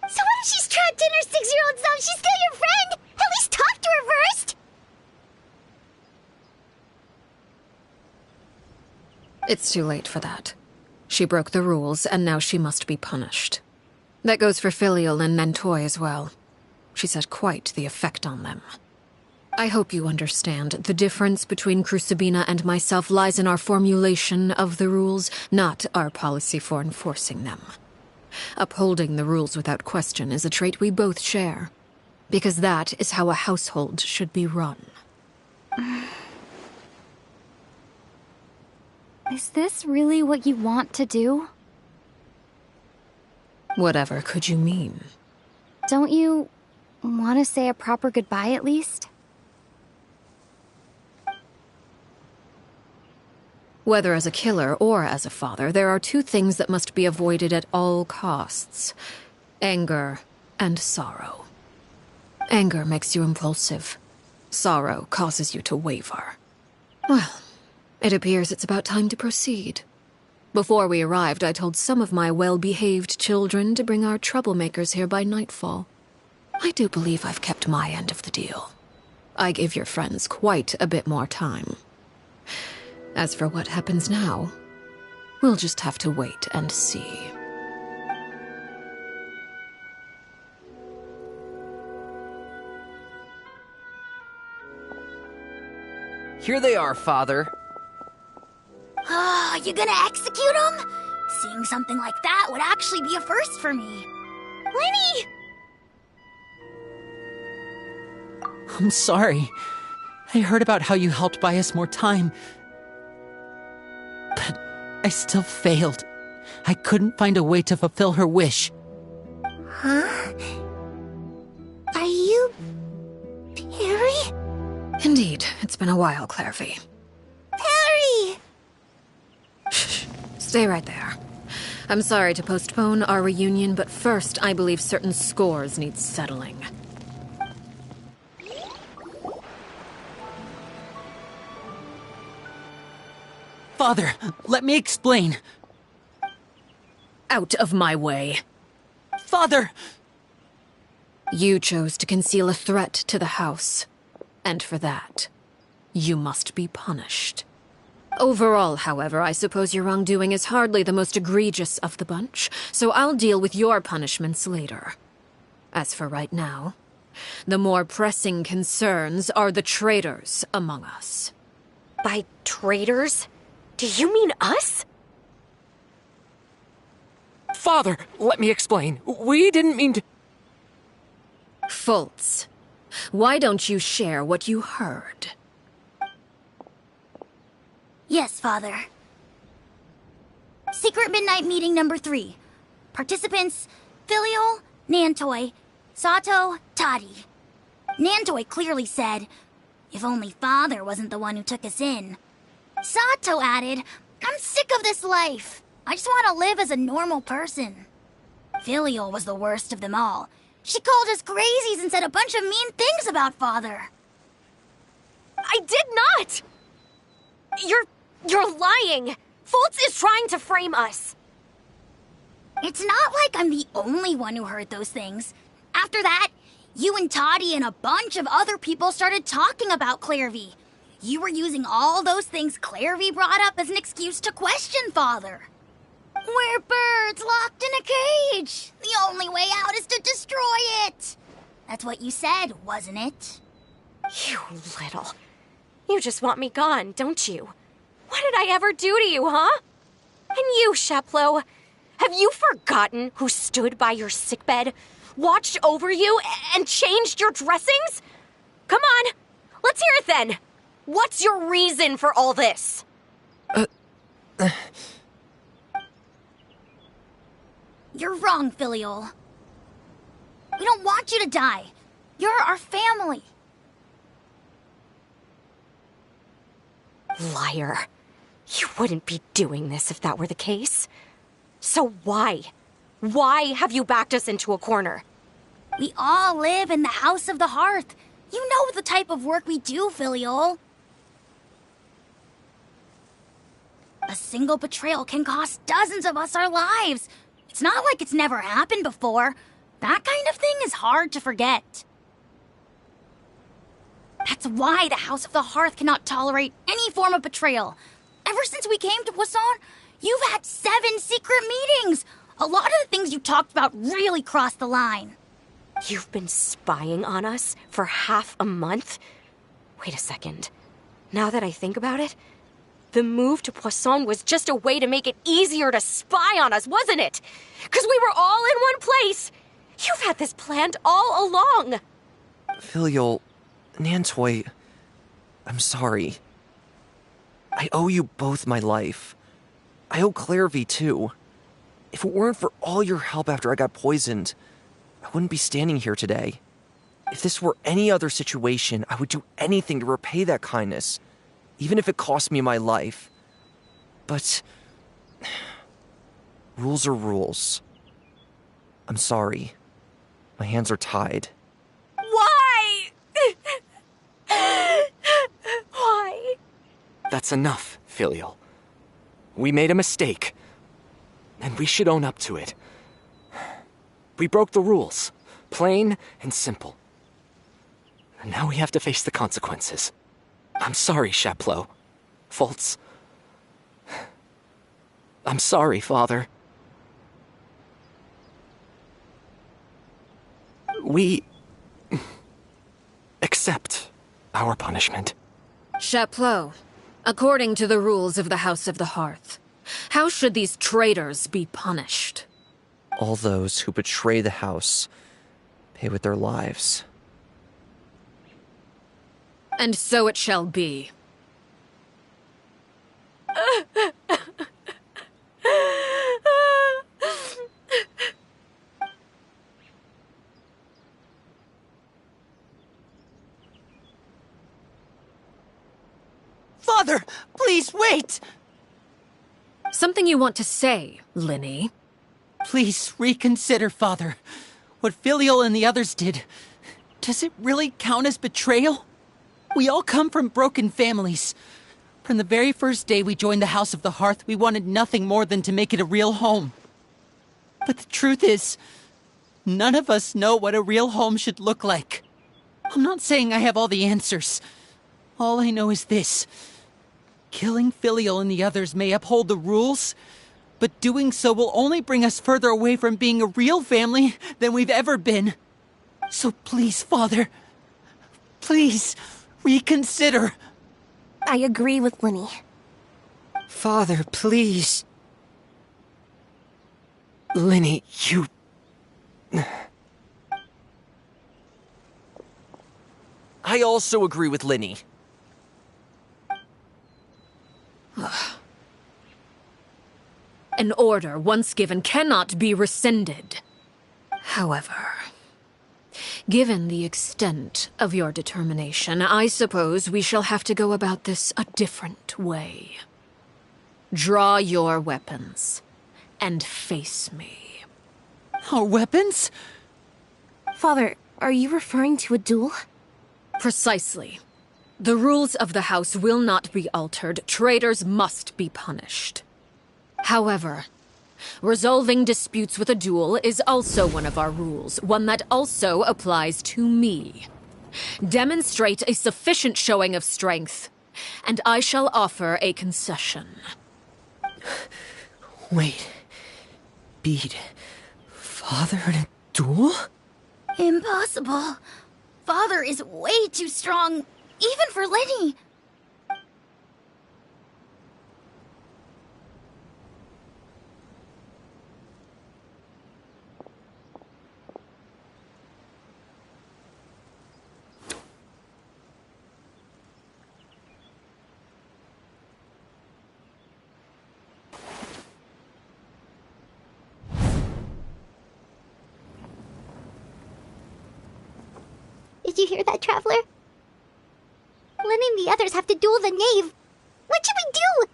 So what if she's trapped in her 6-year-old self? She's still your friend! At least talk to her first! It's too late for that. She broke the rules, and now she must be punished. That goes for Filial and Nantoy as well. She's had quite the effect on them. I hope you understand the difference between Crucibina and myself lies in our formulation of the rules, not our policy for enforcing them. Upholding the rules without question is a trait we both share, because that is how a household should be run. Is this really what you want to do? Whatever could you mean? Don't you want to say a proper goodbye at least? Whether as a killer or as a father, there are two things that must be avoided at all costs: anger and sorrow. Anger makes you impulsive. Sorrow causes you to waver. Well, it appears it's about time to proceed. Before we arrived, I told some of my well-behaved children to bring our troublemakers here by nightfall. I do believe I've kept my end of the deal. I gave your friends quite a bit more time. As for what happens now, we'll just have to wait and see. Here they are, Father. You gonna execute him? Seeing something like that would actually be a first for me. Lenny! I'm sorry. I heard about how you helped buy us more time. But I still failed. I couldn't find a way to fulfill her wish. Huh? Are you... Perry? Indeed, it's been a while, Clairvy. Perry! Shh, stay right there. I'm sorry to postpone our reunion, but first I believe certain scores need settling. Father, let me explain. Out of my way. Father! You chose to conceal a threat to the house. And for that, you must be punished. Overall, however, I suppose your wrongdoing is hardly the most egregious of the bunch, so I'll deal with your punishments later. As for right now, the more pressing concerns are the traitors among us. By traitors? Do you mean us? Father, let me explain. We didn't mean to... Fultz, why don't you share what you heard? Yes, Father. Secret Midnight Meeting number 3. Participants, Filial, Nantoi, Sato, Toddy. Nantoi clearly said, if only Father wasn't the one who took us in. Sato added, I'm sick of this life. I just want to live as a normal person. Filial was the worst of them all. She called us crazies and said a bunch of mean things about Father. I did not! You're lying! Fultz is trying to frame us. It's not like I'm the only one who heard those things. After that, you and Toddy and a bunch of other people started talking about Clairvy. You were using all those things Clairvy brought up as an excuse to question Father. We're birds locked in a cage. The only way out is to destroy it. That's what you said, wasn't it? You little... You just want me gone, don't you? What did I ever do to you, huh? And you, Sheplo, have you forgotten who stood by your sickbed, watched over you, and changed your dressings? Come on, let's hear it then. What's your reason for all this? You're wrong, Filial. We don't want you to die. You're our family. Liar. You wouldn't be doing this if that were the case. So why? Why have you backed us into a corner? We all live in the House of the Hearth. You know the type of work we do, Filial. A single betrayal can cost dozens of us our lives. It's not like it's never happened before. That kind of thing is hard to forget. That's why the House of the Hearth cannot tolerate any form of betrayal. Ever since we came to Poisson, you've had 7 secret meetings. A lot of the things you talked about really crossed the line. You've been spying on us for half a month? Wait a second. Now that I think about it, the move to Poisson was just a way to make it easier to spy on us, wasn't it? Because we were all in one place. You've had this planned all along. Filial, Nantoi, I'm sorry. I owe you both my life. I owe Clairvy too. If it weren't for all your help after I got poisoned, I wouldn't be standing here today. If this were any other situation, I would do anything to repay that kindness, even if it cost me my life. But rules are rules. I'm sorry. My hands are tied. Why? Why? That's enough, Filial. We made a mistake, and we should own up to it. We broke the rules, plain and simple. And now we have to face the consequences. I'm sorry, Sheplo. Fultz. I'm sorry, Father. We accept our punishment. Chapleau, according to the rules of the House of the Hearth, how should these traitors be punished? All those who betray the house pay with their lives. And so it shall be. Father, please wait! Something you want to say, Linny? Please reconsider, Father. What Filial and the others did, does it really count as betrayal? We all come from broken families. From the very first day we joined the House of the Hearth, we wanted nothing more than to make it a real home. But the truth is, none of us know what a real home should look like. I'm not saying I have all the answers. All I know is this. Killing Filial and the others may uphold the rules, but doing so will only bring us further away from being a real family than we've ever been. So please, Father, please reconsider. I agree with Linny. Father, please. Linny, you... I also agree with Linny. An order once given cannot be rescinded. However, given the extent of your determination, I suppose we shall have to go about this a different way. Draw your weapons and face me. Our weapons? Father, are you referring to a duel? Precisely. The rules of the house will not be altered. Traitors must be punished. However, resolving disputes with a duel is also one of our rules, one that also applies to me. Demonstrate a sufficient showing of strength, and I shall offer a concession. Wait. Beat Father in a duel? Impossible. Father is way too strong, even for Linny. Did you hear that, Traveler? Lenny and the others have to duel the knave. What should we do?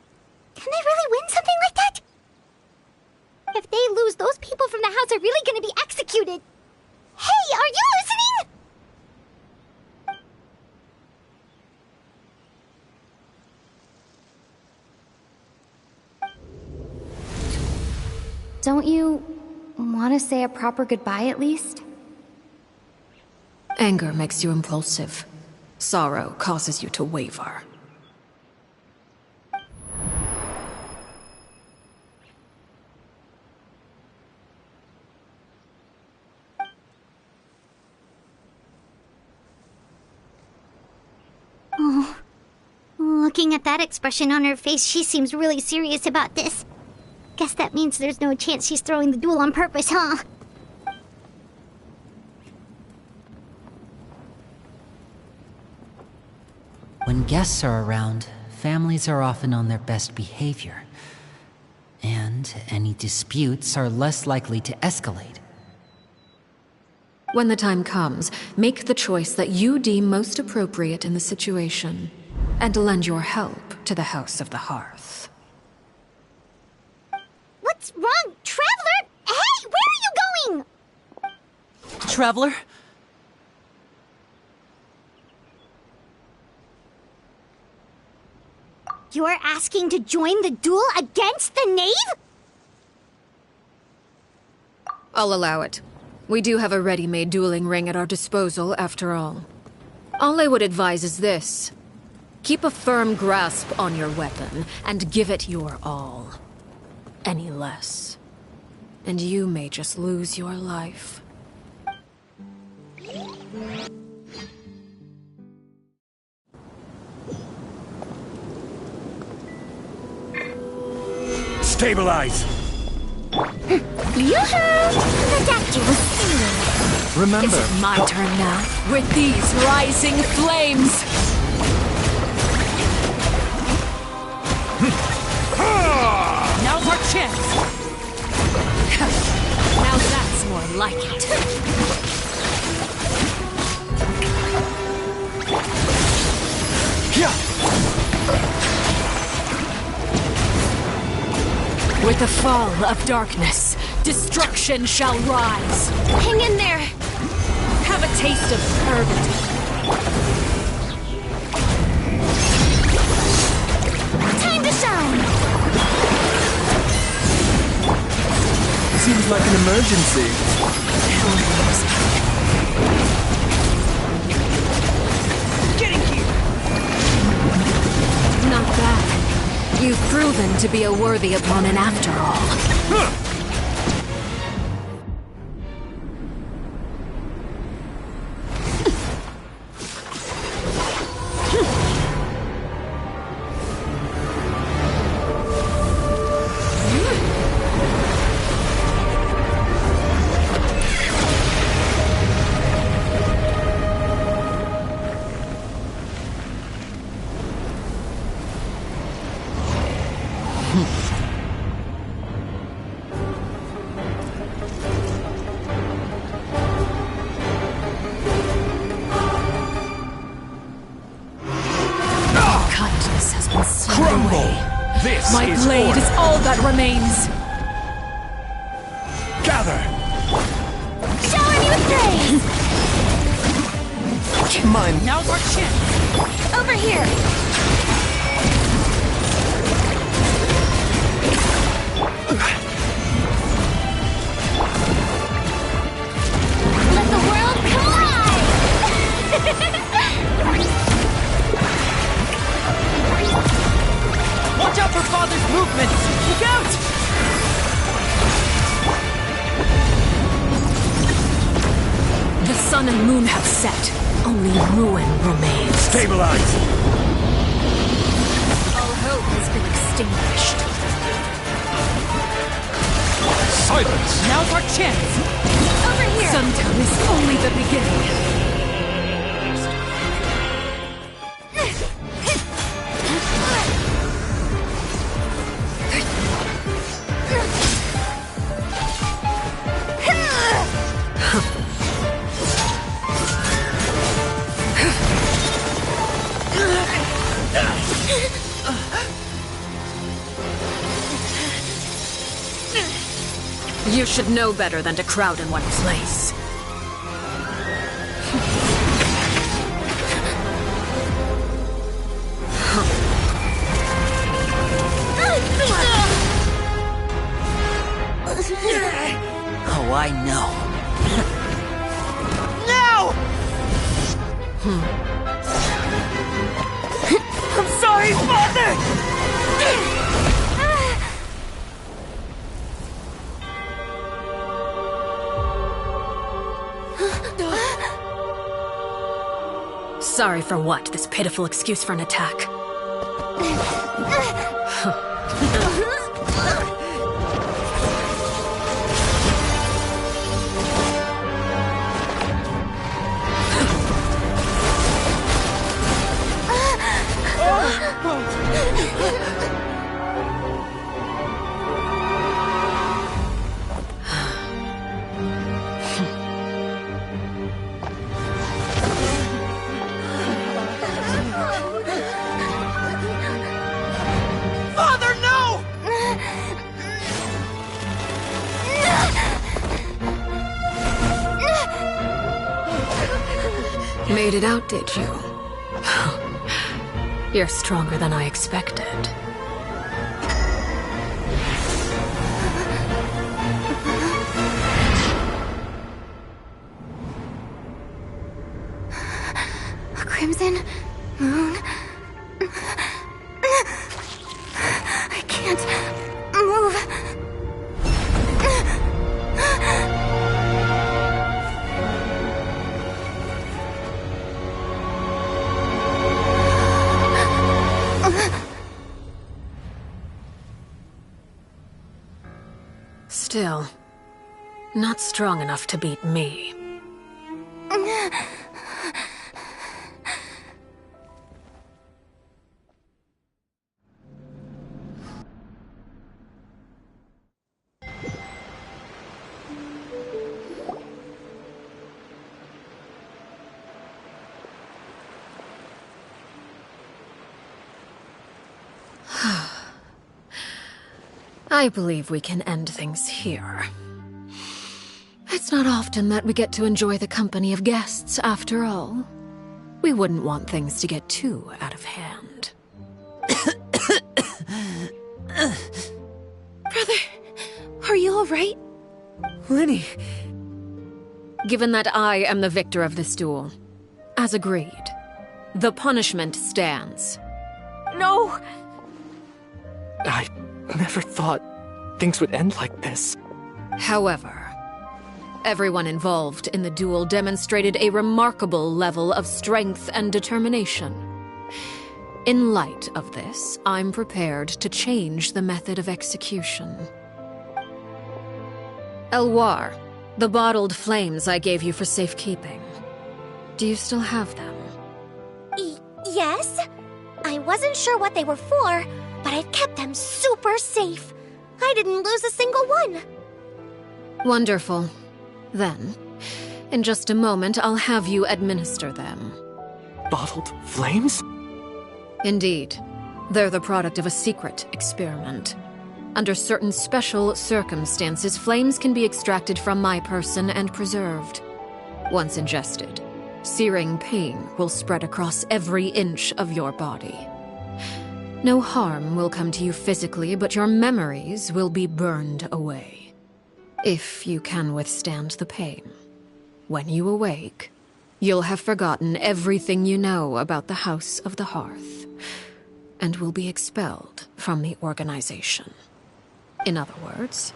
Can they really win something like that? If they lose, those people from the house are really gonna be executed. Hey, are you listening? Don't you want to say a proper goodbye at least? Anger makes you impulsive. Sorrow causes you to waver. Oh, looking at that expression on her face, she seems really serious about this. Guess that means there's no chance she's throwing the duel on purpose, huh? When guests are around, families are often on their best behavior. And any disputes are less likely to escalate. When the time comes, make the choice that you deem most appropriate in the situation, and lend your help to the House of the Hearth. What's wrong, Traveler? Hey, where are you going? Traveler? You're asking to join the duel against the knave? I'll allow it. We do have a ready-made dueling ring at our disposal, after all. All I would advise is this. Keep a firm grasp on your weapon, and give it your all. Any less, and you may just lose your life. Stabilize! Yoo-hoo! The doctor was singing. Remember... Is it my turn now? With these rising flames! Now's our chance! Now that's more like it. Yeah! With the fall of darkness, destruction shall rise. Hang in there! Have a taste of purgatory. Time to shine! Seems like an emergency. Getting here! Not bad. You've proven to be a worthy opponent after all. My blade is all that remains. Gather! Shower me with praise! Mine. Now's our chance. Over here! Let the world collide! Watch out for Father's movements! Look out! The sun and moon have set. Only ruin remains. Stabilize! All hope has been extinguished. Silence! Now's our chance! Over here! Sundown is only the beginning. You should know better than to crowd in one place. Oh, I know. I'm sorry, Father! Sorry for what? This pitiful excuse for an attack. Made it out, did you? You're stronger than I expected. A crimson moon. I can't move. Still, not strong enough to beat me. I believe we can end things here. It's not often that we get to enjoy the company of guests, after all. We wouldn't want things to get too out of hand. Brother, are you all right? Lenny. Given that I am the victor of this duel, as agreed, the punishment stands. No! I never thought things would end like this. However, everyone involved in the duel demonstrated a remarkable level of strength and determination. In light of this, I'm prepared to change the method of execution. Elwar, the bottled flames I gave you for safekeeping. Do you still have them? Yes? I wasn't sure what they were for, but I've kept them super safe. I didn't lose a single one. Wonderful. Then, in just a moment, I'll have you administer them. Bottled flames? Indeed. They're the product of a secret experiment. Under certain special circumstances, flames can be extracted from my person and preserved. Once ingested, searing pain will spread across every inch of your body. No harm will come to you physically, but your memories will be burned away. If you can withstand the pain. When you awake, you'll have forgotten everything you know about the House of the Hearth, and will be expelled from the organization. In other words,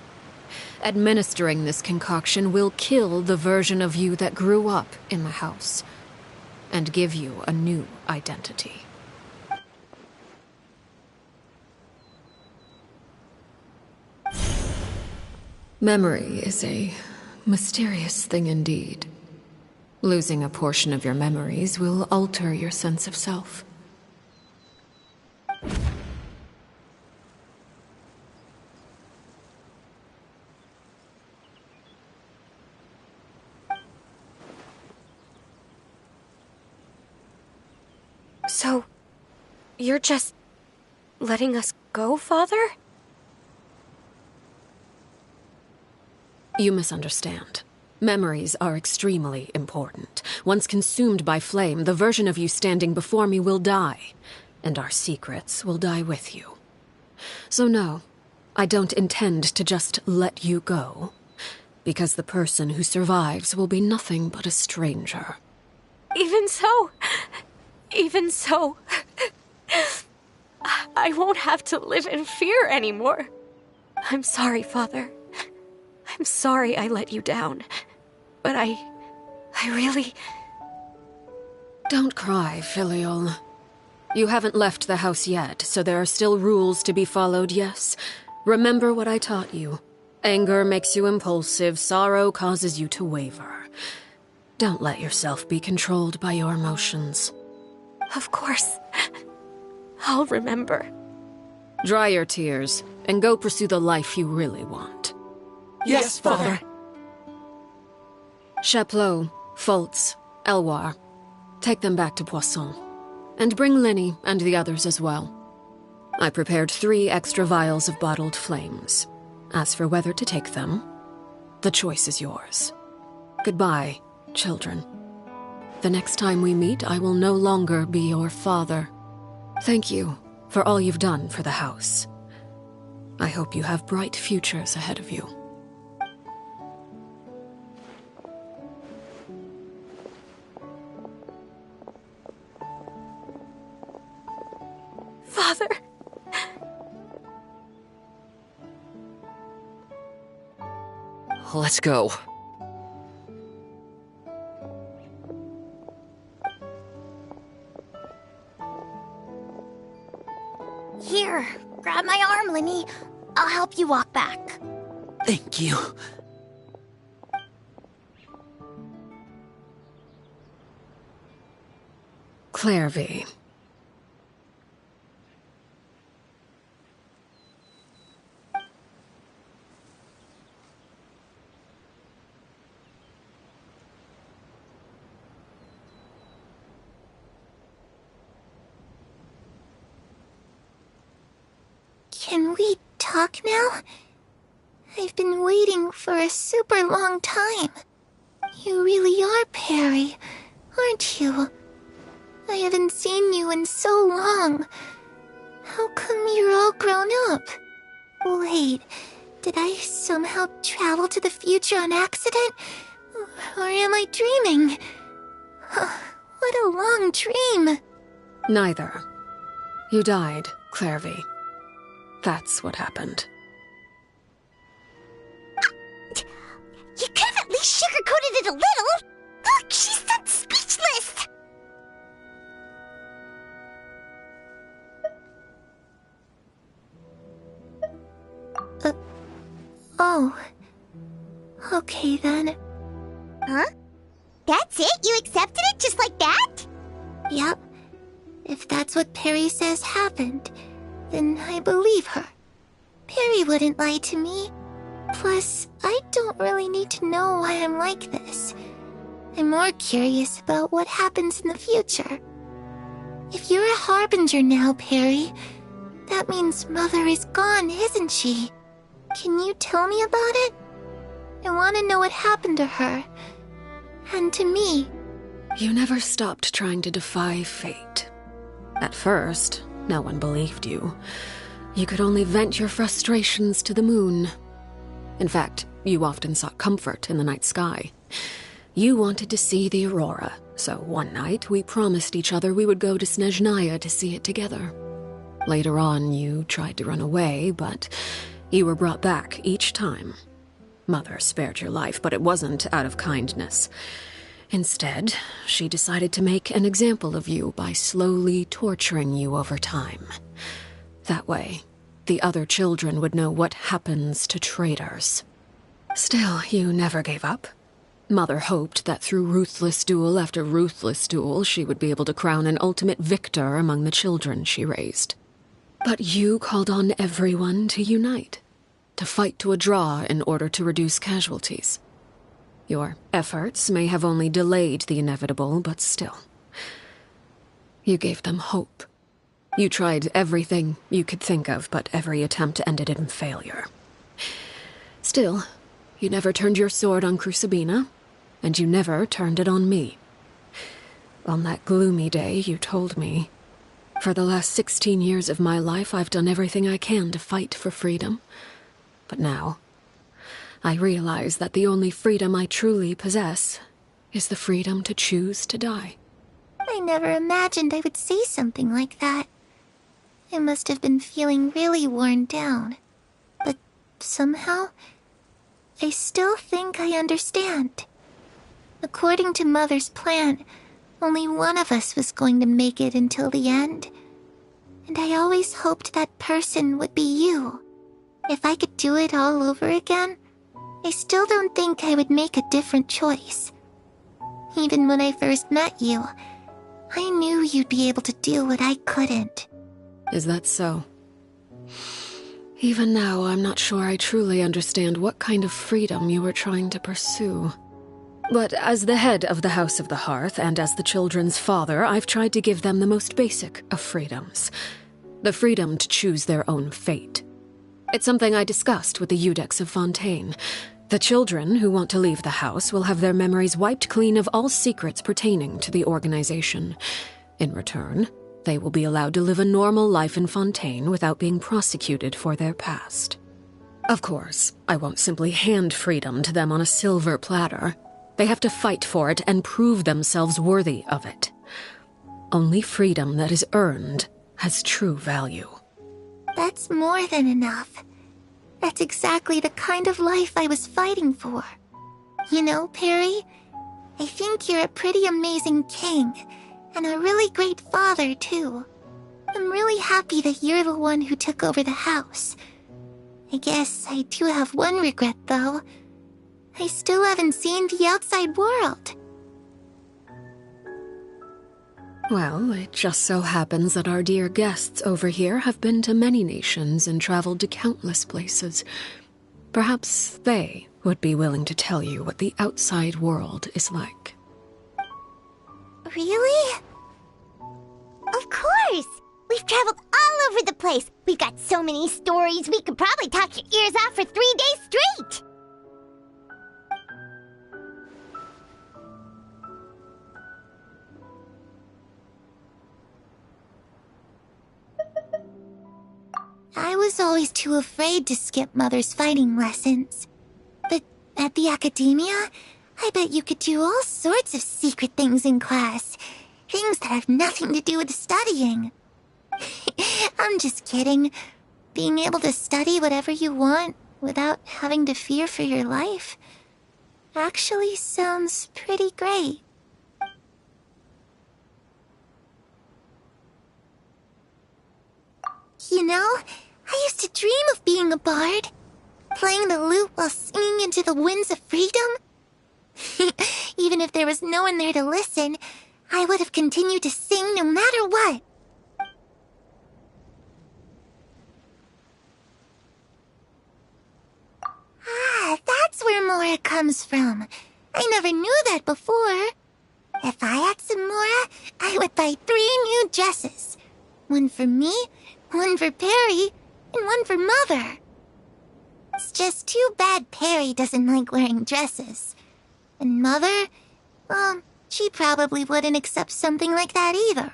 administering this concoction will kill the version of you that grew up in the house, and give you a new identity. Memory is a mysterious thing indeed. Losing a portion of your memories will alter your sense of self. So, you're just letting us go, Father? You misunderstand. Memories are extremely important. Once consumed by flame, the version of you standing before me will die, and our secrets will die with you. So no, I don't intend to just let you go, because the person who survives will be nothing but a stranger. Even so, I won't have to live in fear anymore. I'm sorry, Father. I'm sorry I let you down. But I really... Don't cry, Filial. You haven't left the house yet, so there are still rules to be followed, yes? Remember what I taught you. Anger makes you impulsive, sorrow causes you to waver. Don't let yourself be controlled by your emotions. Of course. I'll remember. Dry your tears, and go pursue the life you really want. Yes, Father. Chaplot, Foltz, Elwar. Take them back to Poisson. And bring Lenny and the others as well. I prepared 3 extra vials of bottled flames. As for whether to take them, the choice is yours. Goodbye, children. The next time we meet, I will no longer be your father. Thank you for all you've done for the house. I hope you have bright futures ahead of you. Father. Let's go. Here, grab my arm, Lenny. I'll help you walk back. Thank you. Clairvy. Can we talk now? I've been waiting for a super long time. You really are Perry, aren't you? I haven't seen you in so long. How come you're all grown up? Wait, did I somehow travel to the future on accident? Or am I dreaming? What a long dream. Neither. You died, Clairvy. That's what happened. You could have at least sugarcoated it a little. Look, she's done speechless. Oh. Okay then. Huh? That's it? You accepted it just like that? Yep. If that's what Perry says happened, then I believe her. Perry wouldn't lie to me. Plus, I don't really need to know why I'm like this. I'm more curious about what happens in the future. If you're a harbinger now, Perry, that means Mother is gone, isn't she? Can you tell me about it? I want to know what happened to her. And to me. You never stopped trying to defy fate. At first, no one believed you. You could only vent your frustrations to the moon. In fact, you often sought comfort in the night sky. You wanted to see the aurora, so one night we promised each other we would go to Snezhnaya to see it together. Later on, you tried to run away, but you were brought back each time. Mother spared your life, but it wasn't out of kindness. Instead, she decided to make an example of you by slowly torturing you over time. That way, the other children would know what happens to traitors. Still, you never gave up. Mother hoped that through ruthless duel after ruthless duel, she would be able to crown an ultimate victor among the children she raised. But you called on everyone to unite, to fight to a draw in order to reduce casualties. Your efforts may have only delayed the inevitable, but still. You gave them hope. You tried everything you could think of, but every attempt ended in failure. Still, you never turned your sword on Crucibina, and you never turned it on me. On that gloomy day, you told me, "For the last 16 years of my life, I've done everything I can to fight for freedom. But now, I realize that the only freedom I truly possess is the freedom to choose to die." I never imagined I would say something like that. I must have been feeling really worn down. But somehow, I still think I understand. According to Mother's plan, only one of us was going to make it until the end. And I always hoped that person would be you. If I could do it all over again, I still don't think I would make a different choice. Even when I first met you, I knew you'd be able to do what I couldn't. Is that so? Even now, I'm not sure I truly understand what kind of freedom you were trying to pursue. But as the head of the House of the Hearth, and as the children's father, I've tried to give them the most basic of freedoms. The freedom to choose their own fate. It's something I discussed with the Iudex of Fontaine. The children who want to leave the house will have their memories wiped clean of all secrets pertaining to the organization. In return, they will be allowed to live a normal life in Fontaine without being prosecuted for their past. Of course, I won't simply hand freedom to them on a silver platter. They have to fight for it and prove themselves worthy of it. Only freedom that is earned has true value. That's more than enough. That's exactly the kind of life I was fighting for. You know, Perry, I think you're a pretty amazing king, and a really great father, too. I'm really happy that you're the one who took over the house. I guess I do have one regret, though. I still haven't seen the outside world. Well, it just so happens that our dear guests over here have been to many nations and traveled to countless places. Perhaps they would be willing to tell you what the outside world is like. Really? Of course! We've traveled all over the place. We've got so many stories, we could probably talk your ears off for 3 days straight. I was always too afraid to skip Mother's fighting lessons. But at the academia, I bet you could do all sorts of secret things in class. Things that have nothing to do with studying. I'm just kidding. Being able to study whatever you want without having to fear for your life actually sounds pretty great. You know, I used to dream of being a bard. Playing the lute while singing into the winds of freedom. Even if there was no one there to listen, I would have continued to sing no matter what. Ah, that's where Mora comes from. I never knew that before. If I had some Mora, I would buy 3 new dresses. One for me, one for Perry, and one for Mother. It's just too bad Perry doesn't like wearing dresses. And Mother, well, she probably wouldn't accept something like that either.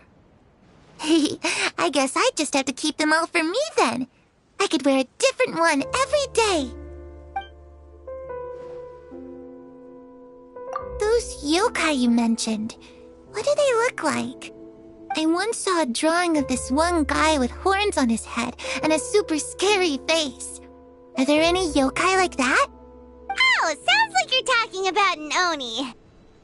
I guess I'd just have to keep them all for me then. I could wear a different one every day. Those yokai you mentioned, what do they look like? I once saw a drawing of this one guy with horns on his head and a super scary face. Are there any yokai like that? Oh, sounds like you're talking about an Oni.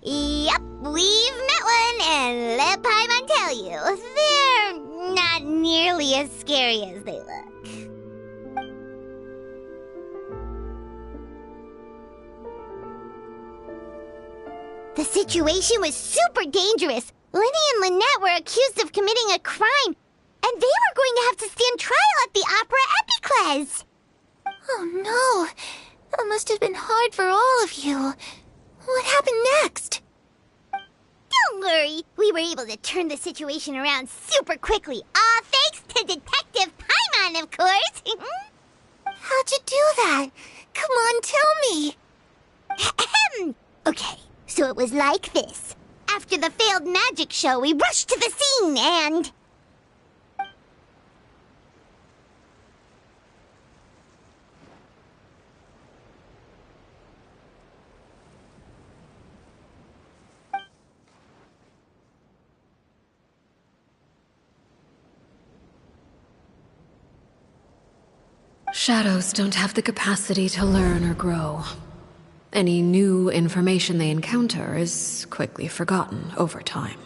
Yep, we've met one, and let Paimon tell you, they're not nearly as scary as they look. The situation was super dangerous. Lenny and Lynette were accused of committing a crime, and they were going to have to stand trial at the Opera Epicles. Oh no, that must have been hard for all of you. What happened next? Don't worry, we were able to turn the situation around super quickly, all thanks to Detective Paimon, of course. How'd you do that? Come on, tell me. Okay, so it was like this. After the failed magic show, we rushed to the scene and... Shadows don't have the capacity to learn or grow. Any new information they encounter is quickly forgotten over time.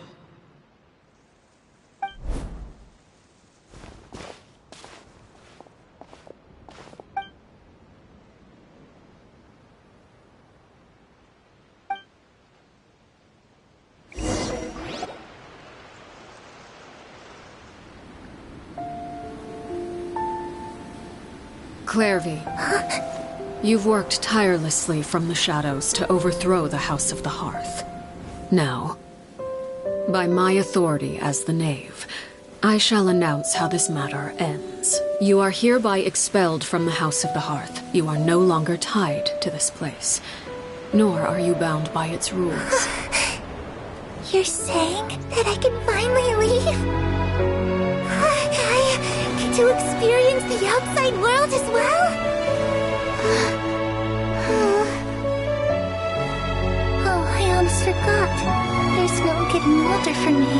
Clairvy, you've worked tirelessly from the shadows to overthrow the House of the Hearth. Now, by my authority as the Knave, I shall announce how this matter ends. You are hereby expelled from the House of the Hearth. You are no longer tied to this place, nor are you bound by its rules. You're saying that I can finally leave? I get to experience the outside world as well? Oh, I almost forgot. There's no getting older for me.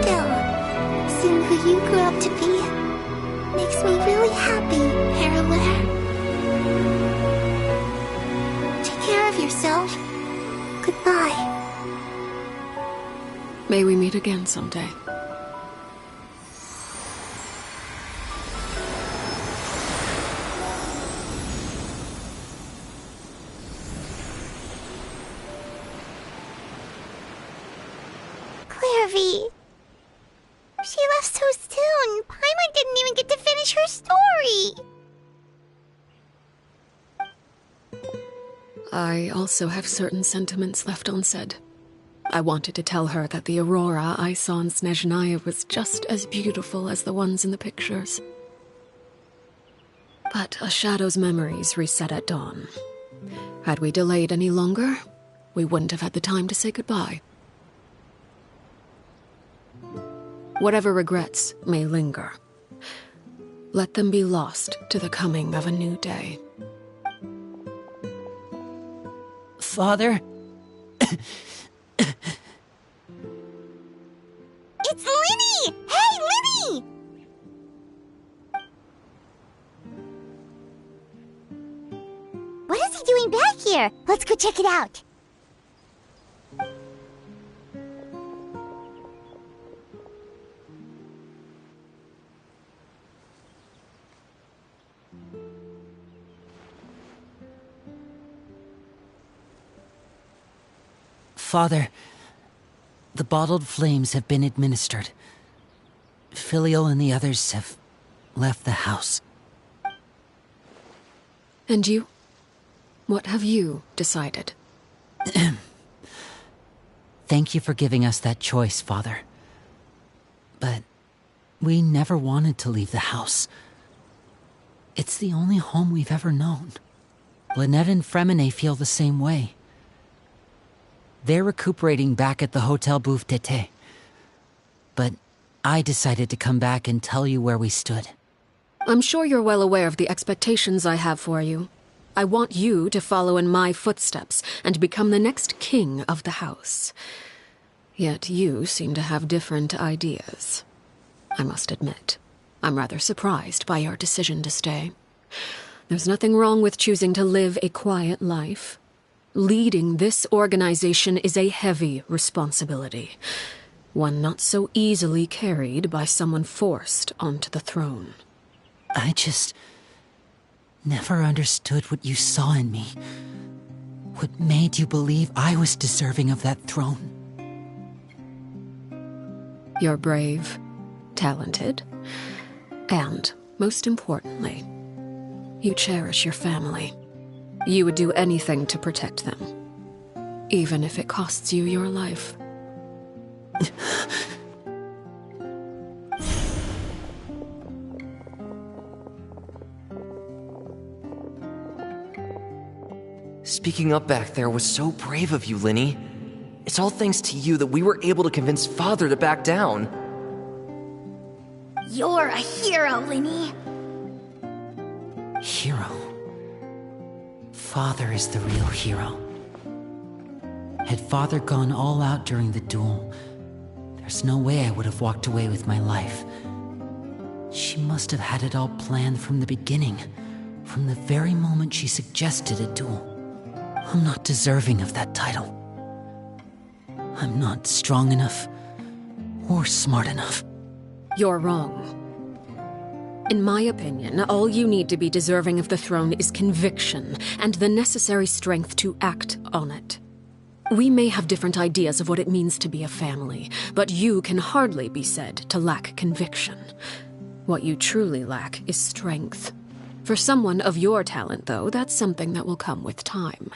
Still, seeing who you grew up to be makes me really happy, Harroware. Take care of yourself. Goodbye. May we meet again someday. Clairvy. She left so soon. Paimon didn't even get to finish her story. I also have certain sentiments left unsaid. I wanted to tell her that the aurora I saw in Snezhnaya was just as beautiful as the ones in the pictures. But a shadow's memories reset at dawn. Had we delayed any longer, we wouldn't have had the time to say goodbye. Whatever regrets may linger, let them be lost to the coming of a new day. Father? It's Linny! Hey, Linny! What is he doing back here? Let's go check it out. Father, the bottled flames have been administered. Filial and the others have left the house. And you? What have you decided? Thank you for giving us that choice, Father. But we never wanted to leave the house. It's the only home we've ever known. Lynette and Fremine feel the same way. They're recuperating back at the Hotel Bouffe d'été. But I decided to come back and tell you where we stood. I'm sure you're well aware of the expectations I have for you. I want you to follow in my footsteps and become the next king of the house. Yet you seem to have different ideas. I must admit, I'm rather surprised by your decision to stay. There's nothing wrong with choosing to live a quiet life. Leading this organization is a heavy responsibility, one not so easily carried by someone forced onto the throne. I just never understood what you saw in me. What made you believe I was deserving of that throne? You're brave, talented, and, most importantly, you cherish your family. You would do anything to protect them, even if it costs you your life. Speaking up back there was so brave of you, Linny. It's all thanks to you that we were able to convince Father to back down. You're a hero, Linny. Hero? Father is the real hero. Had Father gone all out during the duel, there's no way I would have walked away with my life. She must have had it all planned from the beginning, from the very moment she suggested a duel. I'm not deserving of that title. I'm not strong enough or smart enough. You're wrong. In my opinion, all you need to be deserving of the throne is conviction and the necessary strength to act on it. We may have different ideas of what it means to be a family, but you can hardly be said to lack conviction. What you truly lack is strength. For someone of your talent, though, that's something that will come with time.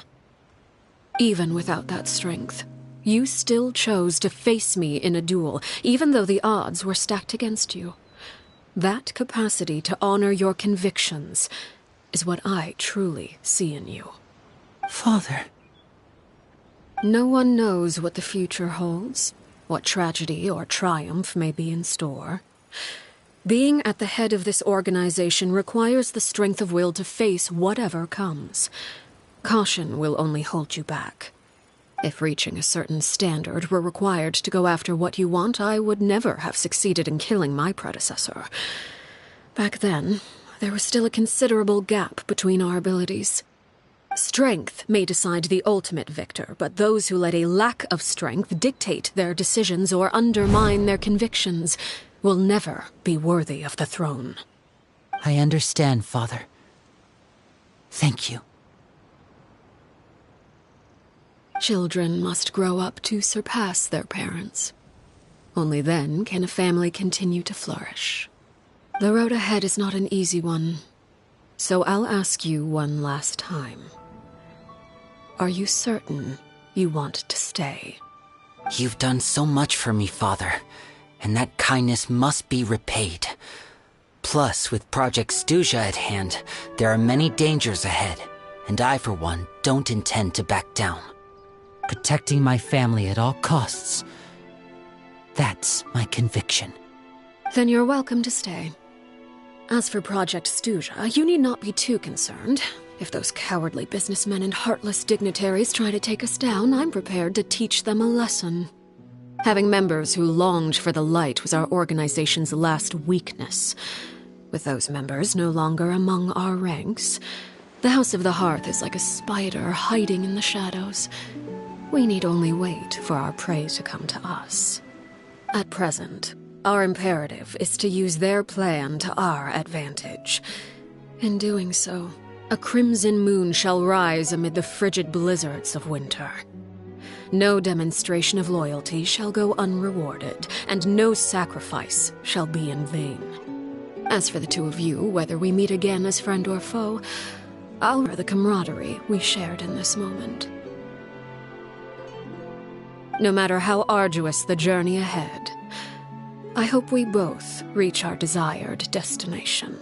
Even without that strength, you still chose to face me in a duel, even though the odds were stacked against you. That capacity to honor your convictions is what I truly see in you. Father. No one knows what the future holds, what tragedy or triumph may be in store. Being at the head of this organization requires the strength of will to face whatever comes. Caution will only hold you back. If reaching a certain standard were required to go after what you want, I would never have succeeded in killing my predecessor. Back then, there was still a considerable gap between our abilities. Strength may decide the ultimate victor, but those who let a lack of strength dictate their decisions or undermine their convictions will never be worthy of the throne. I understand, Father. Thank you. Children must grow up to surpass their parents. Only then can a family continue to flourish. The road ahead is not an easy one, so I'll ask you one last time. Are you certain you want to stay? You've done so much for me, Father, and that kindness must be repaid. Plus, with Project Stuja at hand, there are many dangers ahead, and I, for one, don't intend to back down. Protecting my family at all costs. That's my conviction. Then you're welcome to stay. As for Project Stuja, you need not be too concerned. If those cowardly businessmen and heartless dignitaries try to take us down, I'm prepared to teach them a lesson. Having members who longed for the light was our organization's last weakness. With those members no longer among our ranks, the House of the Hearth is like a spider hiding in the shadows. We need only wait for our prey to come to us. At present, our imperative is to use their plan to our advantage. In doing so, a crimson moon shall rise amid the frigid blizzards of winter. No demonstration of loyalty shall go unrewarded, and no sacrifice shall be in vain. As for the two of you, whether we meet again as friend or foe, I'll remember the camaraderie we shared in this moment. No matter how arduous the journey ahead, I hope we both reach our desired destination.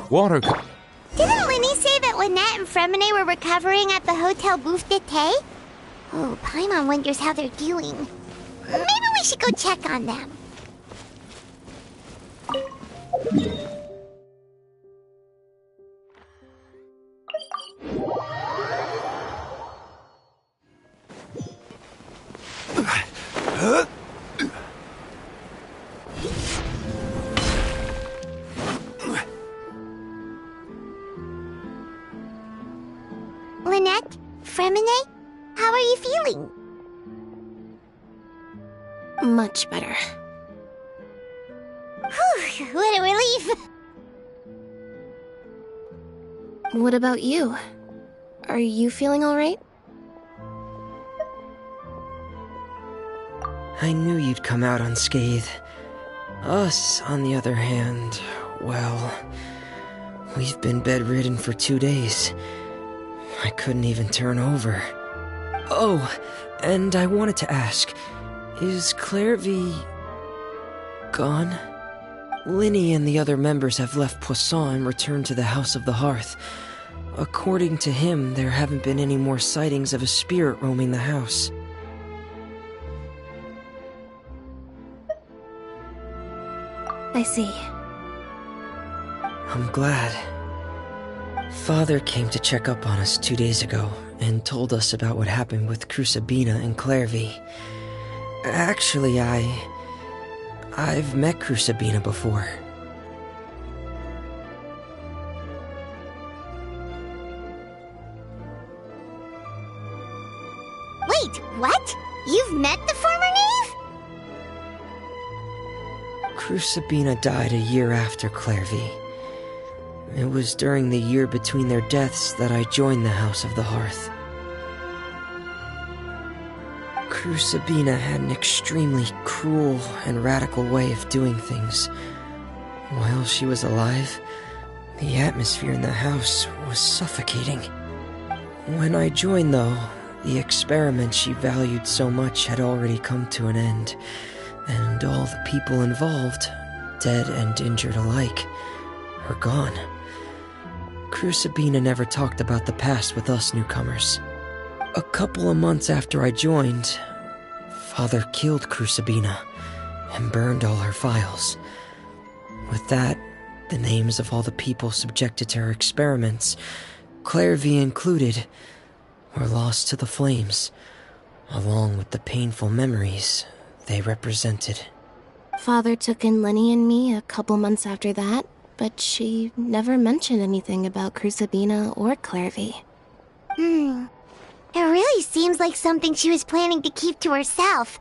Water. Didn't Linny say that Lynette and Fremine were recovering at the Hotel Bouffe d'été? Oh, Paimon wonders how they're doing. Maybe we should go check on them. Lynette? Fremine? How are you feeling? Much better. Whew, what a relief! What about you? Are you feeling alright? I knew you'd come out unscathed. Us, on the other hand, well, we've been bedridden for 2 days. I couldn't even turn over. Oh, and I wanted to ask, is Clairvy gone? Linny and the other members have left Poisson and returned to the House of the Hearth. According to him, there haven't been any more sightings of a spirit roaming the house. I see. I'm glad. Father came to check up on us 2 days ago and told us about what happened with Crusabina and Clairvy. Actually, I've met Crusabina before. Wait, what? You've met the former knave? Crusabina died a year after Clairvy. It was during the year between their deaths that I joined the House of the Hearth. Crusabina had an extremely cruel and radical way of doing things. While she was alive, the atmosphere in the house was suffocating. When I joined, though, the experiment she valued so much had already come to an end, and all the people involved, dead and injured alike, were gone. Crusabina never talked about the past with us newcomers. A couple of months after I joined, Father killed Crusabina and burned all her files. With that, the names of all the people subjected to her experiments, Clairvy included, were lost to the flames, along with the painful memories they represented. Father took in Lenny and me a couple months after that, but she never mentioned anything about Crucibina or Clairvy. It really seems like something she was planning to keep to herself.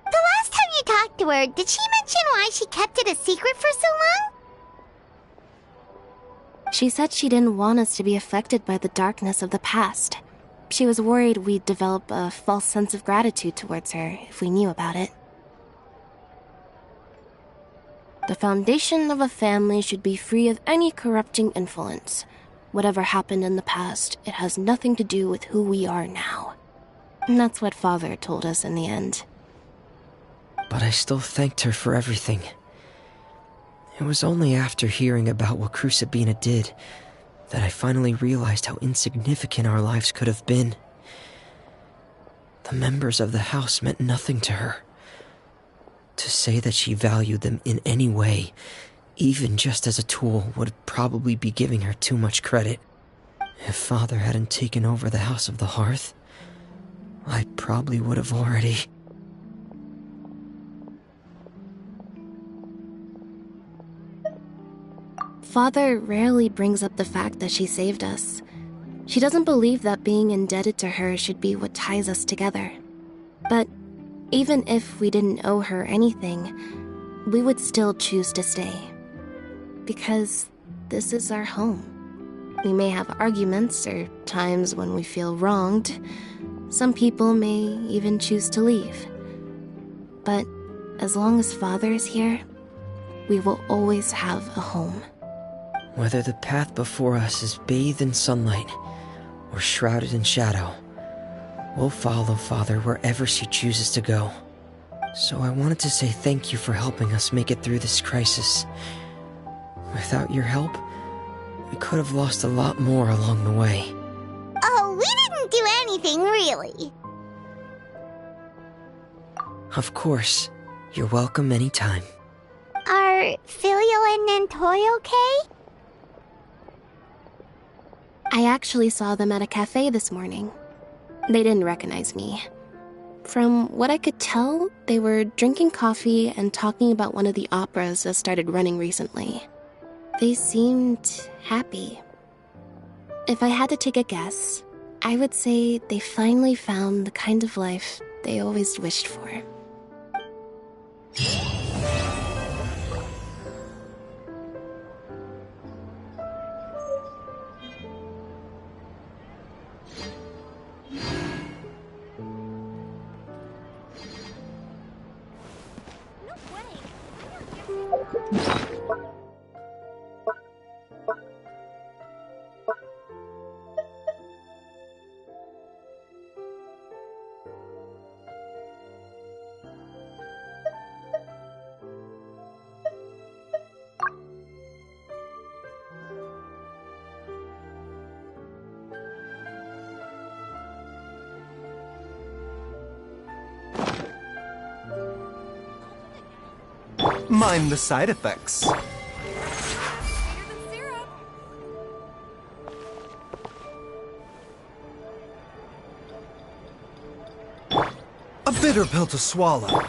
The last time you talked to her, did she mention why she kept it a secret for so long? She said she didn't want us to be affected by the darkness of the past. She was worried we'd develop a false sense of gratitude towards her if we knew about it. The foundation of a family should be free of any corrupting influence. Whatever happened in the past, it has nothing to do with who we are now. And that's what Father told us in the end. But I still thanked her for everything. It was only after hearing about what Crucibina did that I finally realized how insignificant our lives could have been. The members of the house meant nothing to her. To say that she valued them in any way, even just as a tool, would probably be giving her too much credit. If Father hadn't taken over the House of the Hearth, I probably would have already... Father rarely brings up the fact that she saved us. She doesn't believe that being indebted to her should be what ties us together. But even if we didn't owe her anything, we would still choose to stay. Because this is our home. We may have arguments or times when we feel wronged. Some people may even choose to leave. But as long as Father is here, we will always have a home. Whether the path before us is bathed in sunlight or shrouded in shadow, we'll follow Father wherever she chooses to go. So I wanted to say thank you for helping us make it through this crisis. Without your help, we could have lost a lot more along the way. Oh, we didn't do anything, really. Of course. You're welcome anytime. Are Filial and Nantoy okay? I actually saw them at a cafe this morning. They didn't recognize me. From what I could tell, they were drinking coffee and talking about one of the operas that started running recently. They seemed happy. If I had to take a guess, I would say they finally found the kind of life they always wished for. Mind the side effects. A bitter pill to swallow.